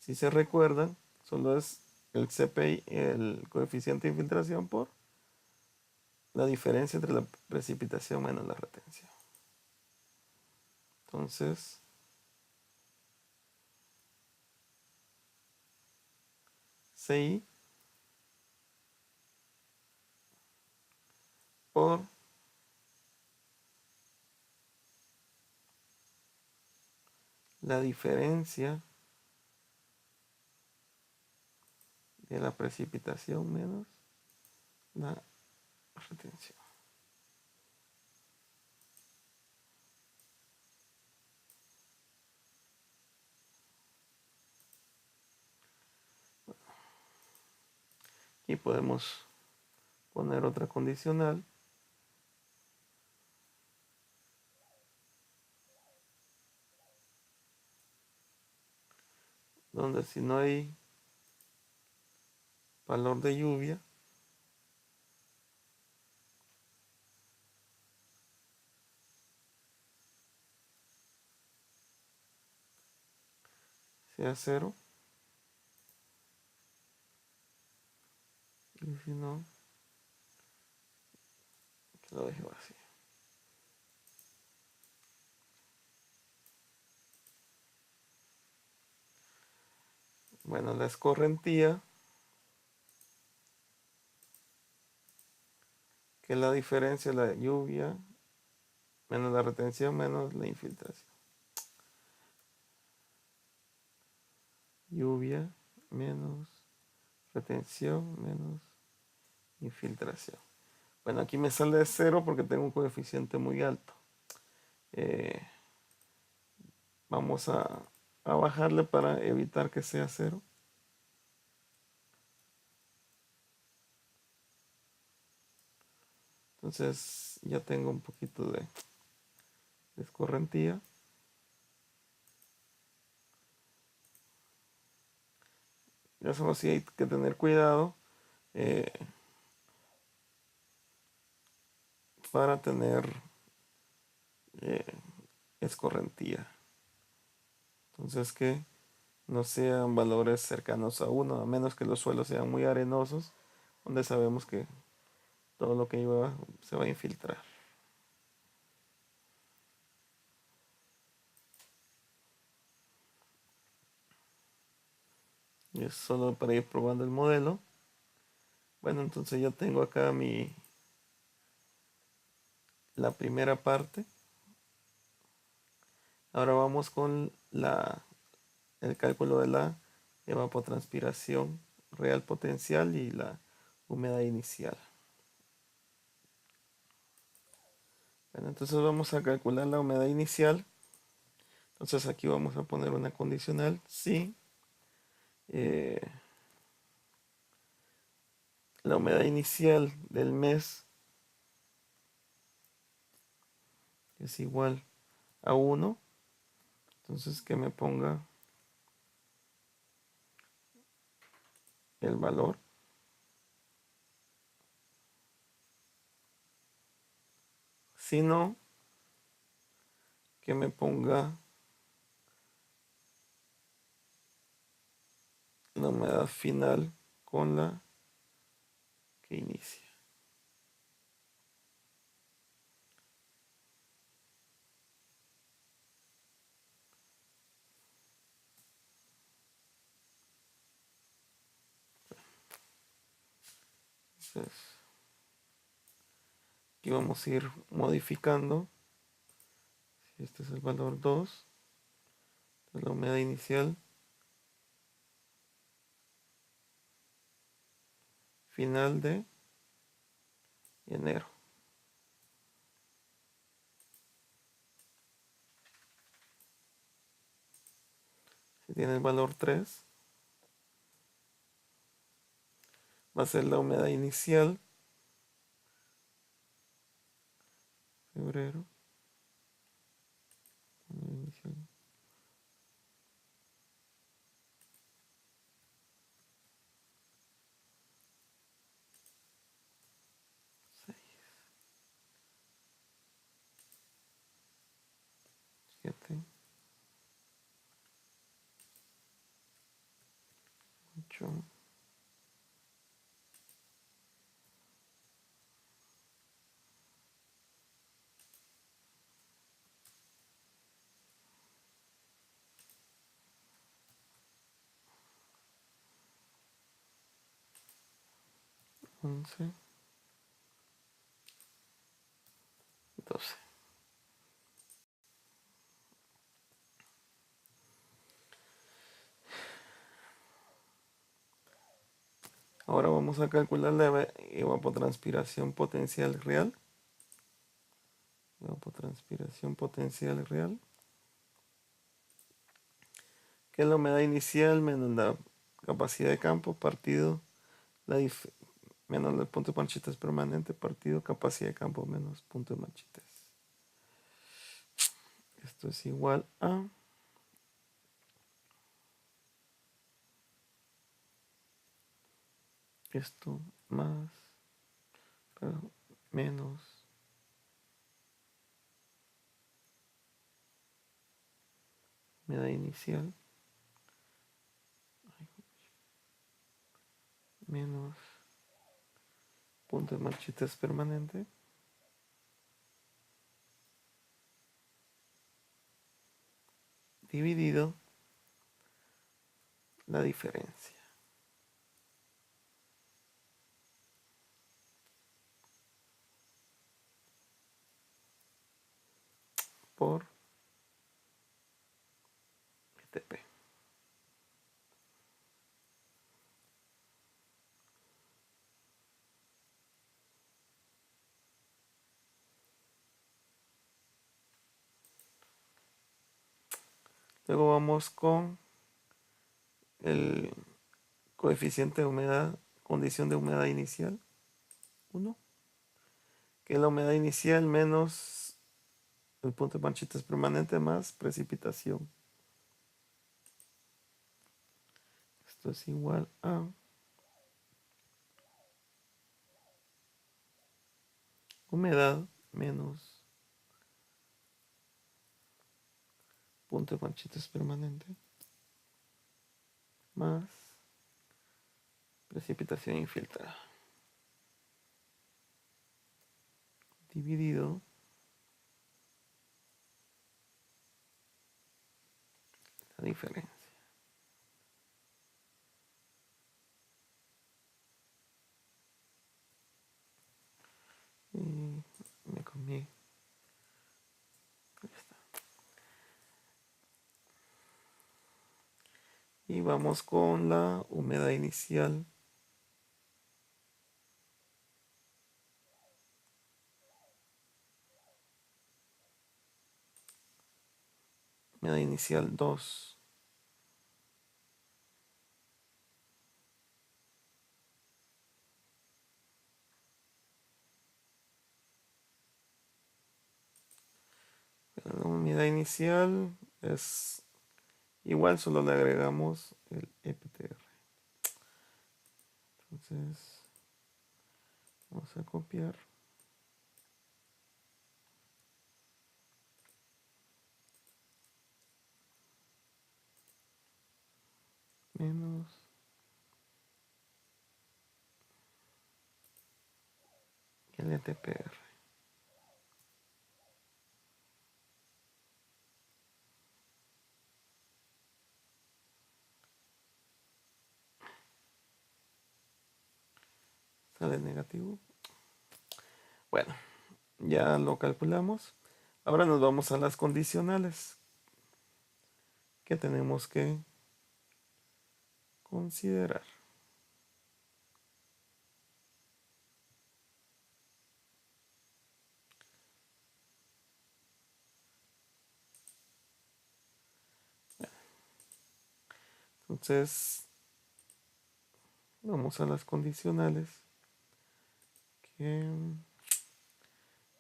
Si se recuerdan, solo es el CPI, el coeficiente de infiltración por la diferencia entre la precipitación menos la retención. Entonces, CI por la diferencia de la precipitación menos la retención. Aquí podemos poner otra condicional. Donde si no hay valor de lluvia, sea cero. Y si no, que lo deje vacío. Bueno, la escorrentía, que es la diferencia de la lluvia menos la retención menos la infiltración. Lluvia menos retención menos infiltración. Bueno, aquí me sale de cero porque tengo un coeficiente muy alto. Eh, vamos a bajarle para evitar que sea cero. Entonces ya tengo un poquito de escorrentía. Ya solo sí hay que tener cuidado eh, para tener eh, escorrentía. Entonces que no sean valores cercanos a 1, a menos que los suelos sean muy arenosos, donde sabemos que todo lo que lleva se va a infiltrar. Y es solo para ir probando el modelo. Bueno, entonces ya tengo acá la primera parte. Ahora vamos con el cálculo de la evapotranspiración real potencial y la humedad inicial. Bueno, entonces vamos a calcular la humedad inicial. Entonces aquí vamos a poner una condicional si eh, la humedad inicial del mes es igual a 1. Entonces que me ponga el valor, si no, que me ponga la humedad final con la que inicia. Entonces, aquí vamos a ir modificando. Si este es el valor 2, entonces la humedad inicial final de enero. Si tiene el valor 3, va a ser la humedad inicial febrero. Humedad inicial. Siete, 8, 11, 12. Ahora vamos a calcular la evapotranspiración potencial real. Evapotranspiración potencial real, que es la humedad inicial menos la capacidad de campo partido menos el punto de manchitas permanente partido capacidad de campo menos punto de manchitas. Esto es igual a esto más, menos humedad inicial menos punto de manchitas permanente dividido la diferencia por ETP. Luego vamos con el coeficiente de humedad, condición de humedad inicial, 1, que es la humedad inicial menos el punto de manchitas permanente más precipitación. Esto es igual a humedad menos punto de manchitas permanente más precipitación infiltrada dividido la diferencia. Y me comí Y vamos con la humedad inicial. Humedad inicial 2. La humedad inicial es igual, solo le agregamos el EPTR. Entonces, vamos a copiar. Menos LTPR. Sale negativo. Bueno, ya lo calculamos. Ahora nos vamos a las condicionales que tenemos que considerar. Entonces, vamos a las condicionales que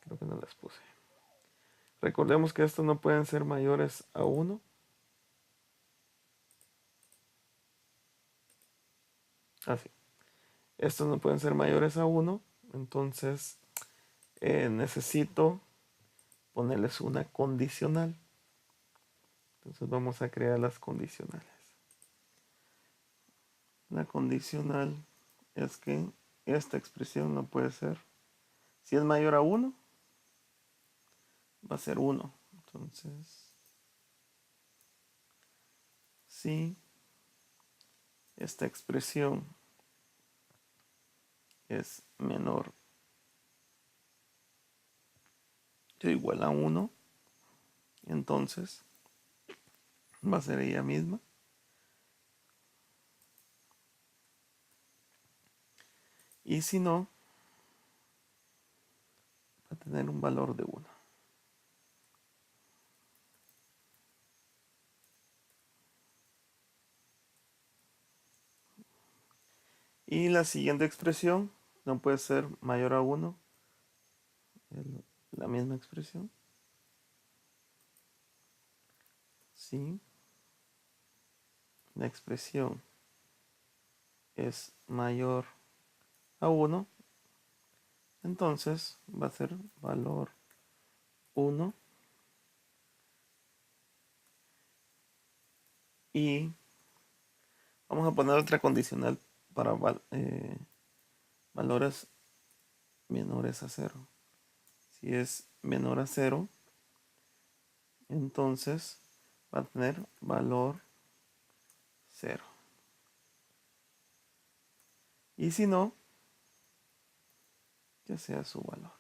creo que no las puse. Recordemos que estos no pueden ser mayores a 1. Así. Estos no pueden ser mayores a 1. Entonces, necesito ponerles una condicional. Entonces vamos a crear las condicionales. La condicional es que esta expresión no puede ser. Si es mayor a 1, va a ser 1. Entonces, si esta expresión es menor o igual a 1, entonces va a ser ella misma. Y si no, va a tener un valor de 1. Y la siguiente expresión no puede ser mayor a 1. La misma expresión. Si la expresión es mayor a 1, entonces va a ser valor 1. Y vamos a poner otra condicional para valores menores a 0. Si es menor a 0, entonces va a tener valor 0. Y si no, ya sea su valor.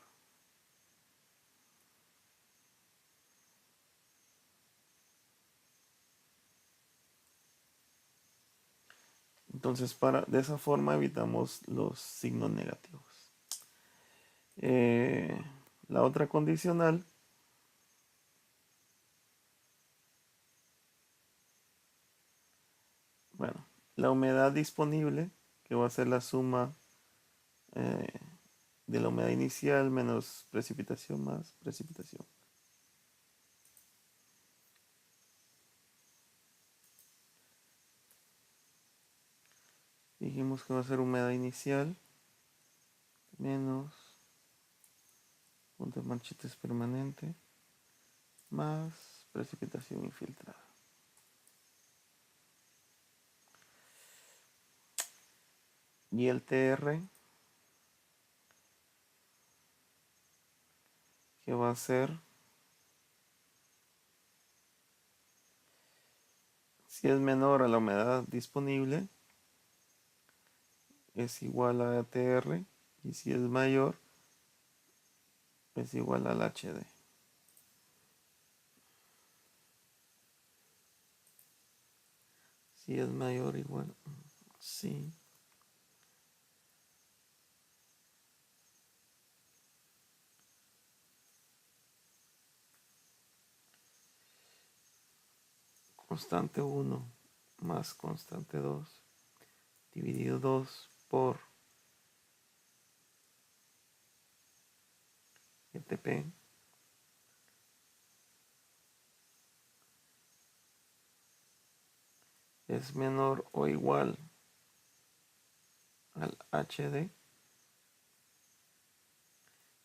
Entonces, de esa forma evitamos los signos negativos. La otra condicional bueno, la humedad disponible, que va a ser la suma de la humedad inicial menos precipitación más precipitación. Dijimos que va a ser humedad inicial menos punto de manchitas permanente más precipitación infiltrada. Y el TR, que va a ser, si es menor a la humedad disponible, es igual a TR, y si es mayor, es igual al HD. Si es mayor o igual, sí. Constante 1 más constante 2 dividido 2 por ETP es menor o igual al HD,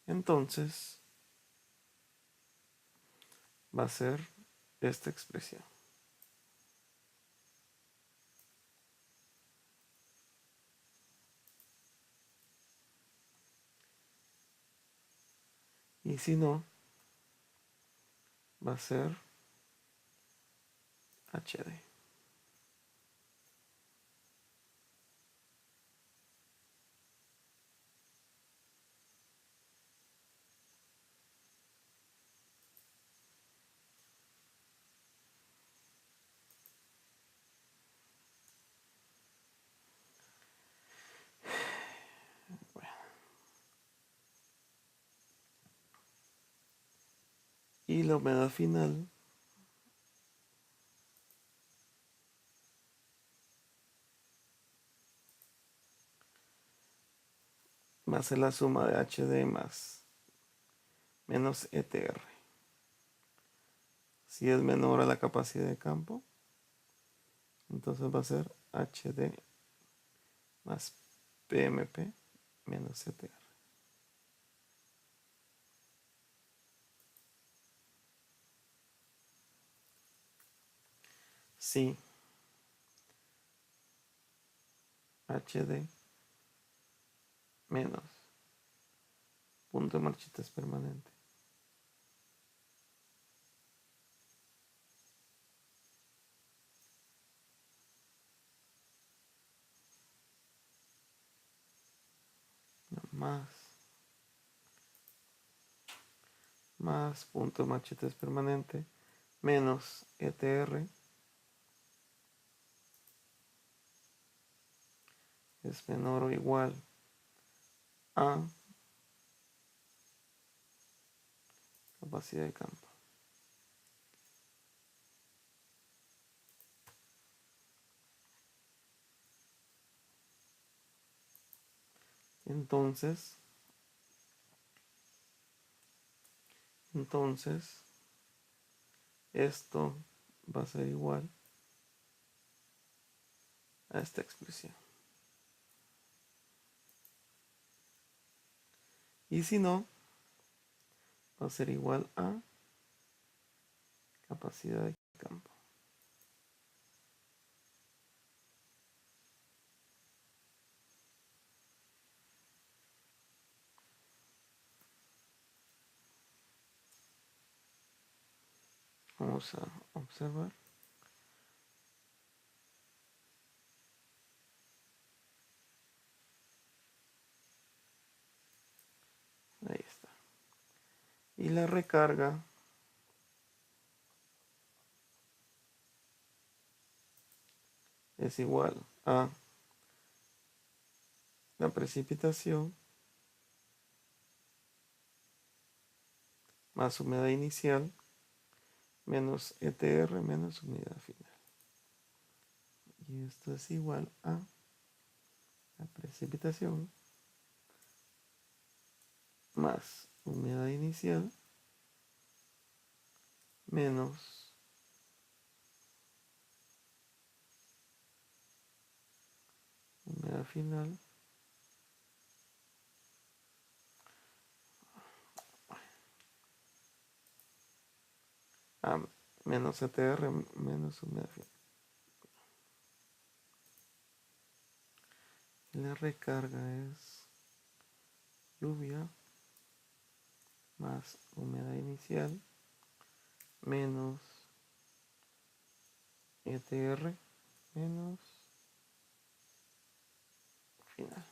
entonces va a ser esta expresión. Y si no, va a ser HD. Bueno, y la humedad final va a ser la suma de HD más menos ETR. Si es menor a la capacidad de campo, entonces va a ser HD más PMP menos ETR. Si HD menos punto de marchitas permanente más punto de marchitas permanente menos ETR es menor o igual a capacidad de campo. Entonces esto va a ser igual a esta expresión. Y si no, va a ser igual a capacidad de campo. Vamos a observar. Ahí está. Y la recarga es igual a la precipitación más humedad inicial menos ETR menos humedad final. Y esto es igual a la precipitación más humedad inicial menos humedad final a menos ETR menos humedad final. Y la recarga es lluvia más humedad inicial menos ETR menos final.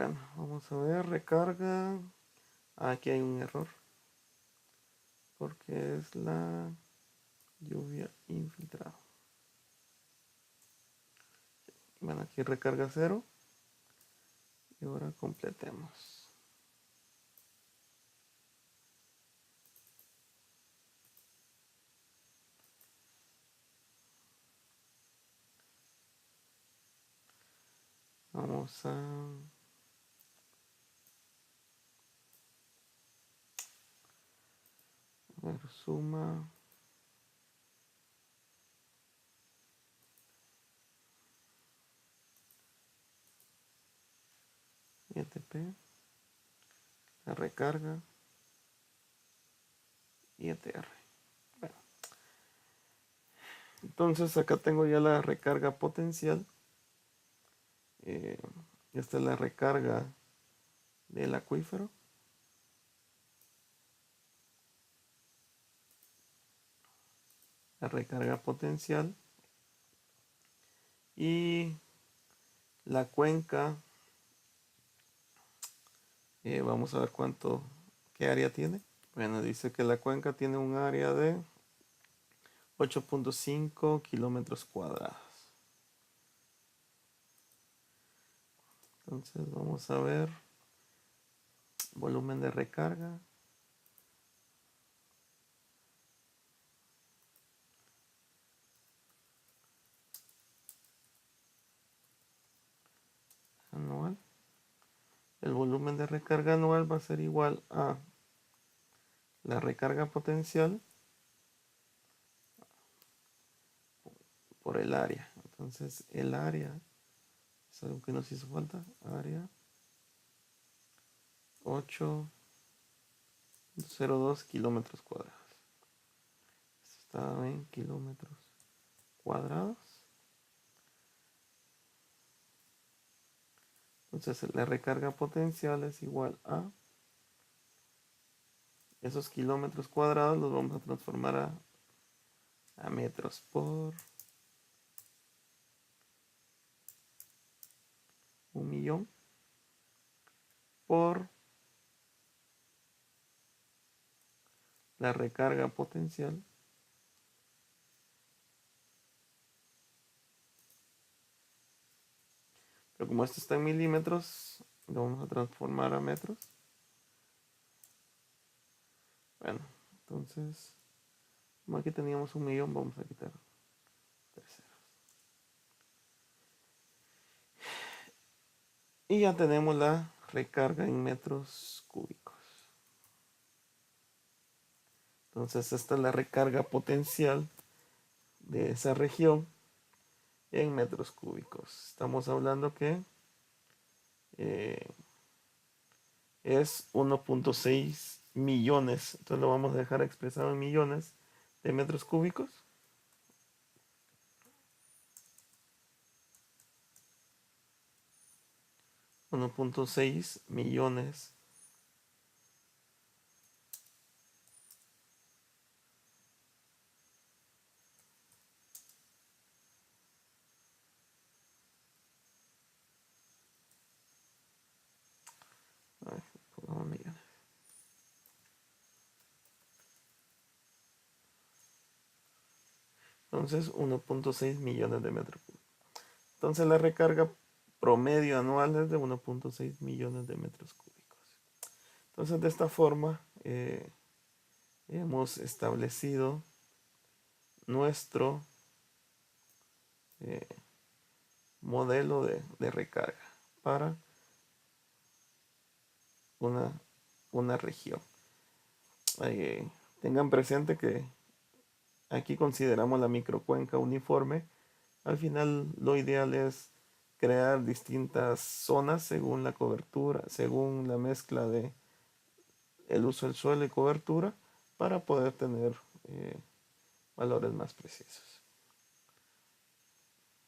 Bueno, vamos a ver, recarga. Aquí hay un error porque es la lluvia infiltrada. Bueno, aquí recarga 0 y ahora completemos. Vamos a ver, suma. ETP, la recarga y ETR. Bueno, entonces acá tengo ya la recarga potencial. Esta es la recarga del acuífero. La recarga potencial. Y la cuenca, vamos a ver qué área tiene. Bueno, dice que la cuenca tiene un área de 8.5 kilómetros cuadrados. Entonces vamos a ver volumen de recarga. Anual. El volumen de recarga anual va a ser igual a la recarga potencial por el área. Entonces el área es algo que nos hizo falta. Área 8.02 kilómetros cuadrados. Esto está en kilómetros cuadrados. Entonces la recarga potencial es igual a esos kilómetros cuadrados, los vamos a transformar a metros por 1.000.000 por la recarga potencial pero como esto está en milímetros lo vamos a transformar a metros. Bueno, entonces como aquí teníamos 1.000.000 vamos a quitar 3 ceros y ya tenemos la recarga en metros cúbicos. Entonces esta es la recarga potencial de esa región en metros cúbicos. Estamos hablando que es 1.6 millones. Entonces lo vamos a dejar expresado en millones de metros cúbicos. 1.6 millones millones. Entonces 1.6 millones de metros cúbicos. Entonces la recarga promedio anual es de 1.6 millones de metros cúbicos. Entonces de esta forma hemos establecido nuestro modelo de recarga para una región. Tengan presente que aquí consideramos la microcuenca uniforme. Al final lo ideal es crear distintas zonas según la cobertura, según la mezcla de el uso del suelo y cobertura para poder tener valores más precisos.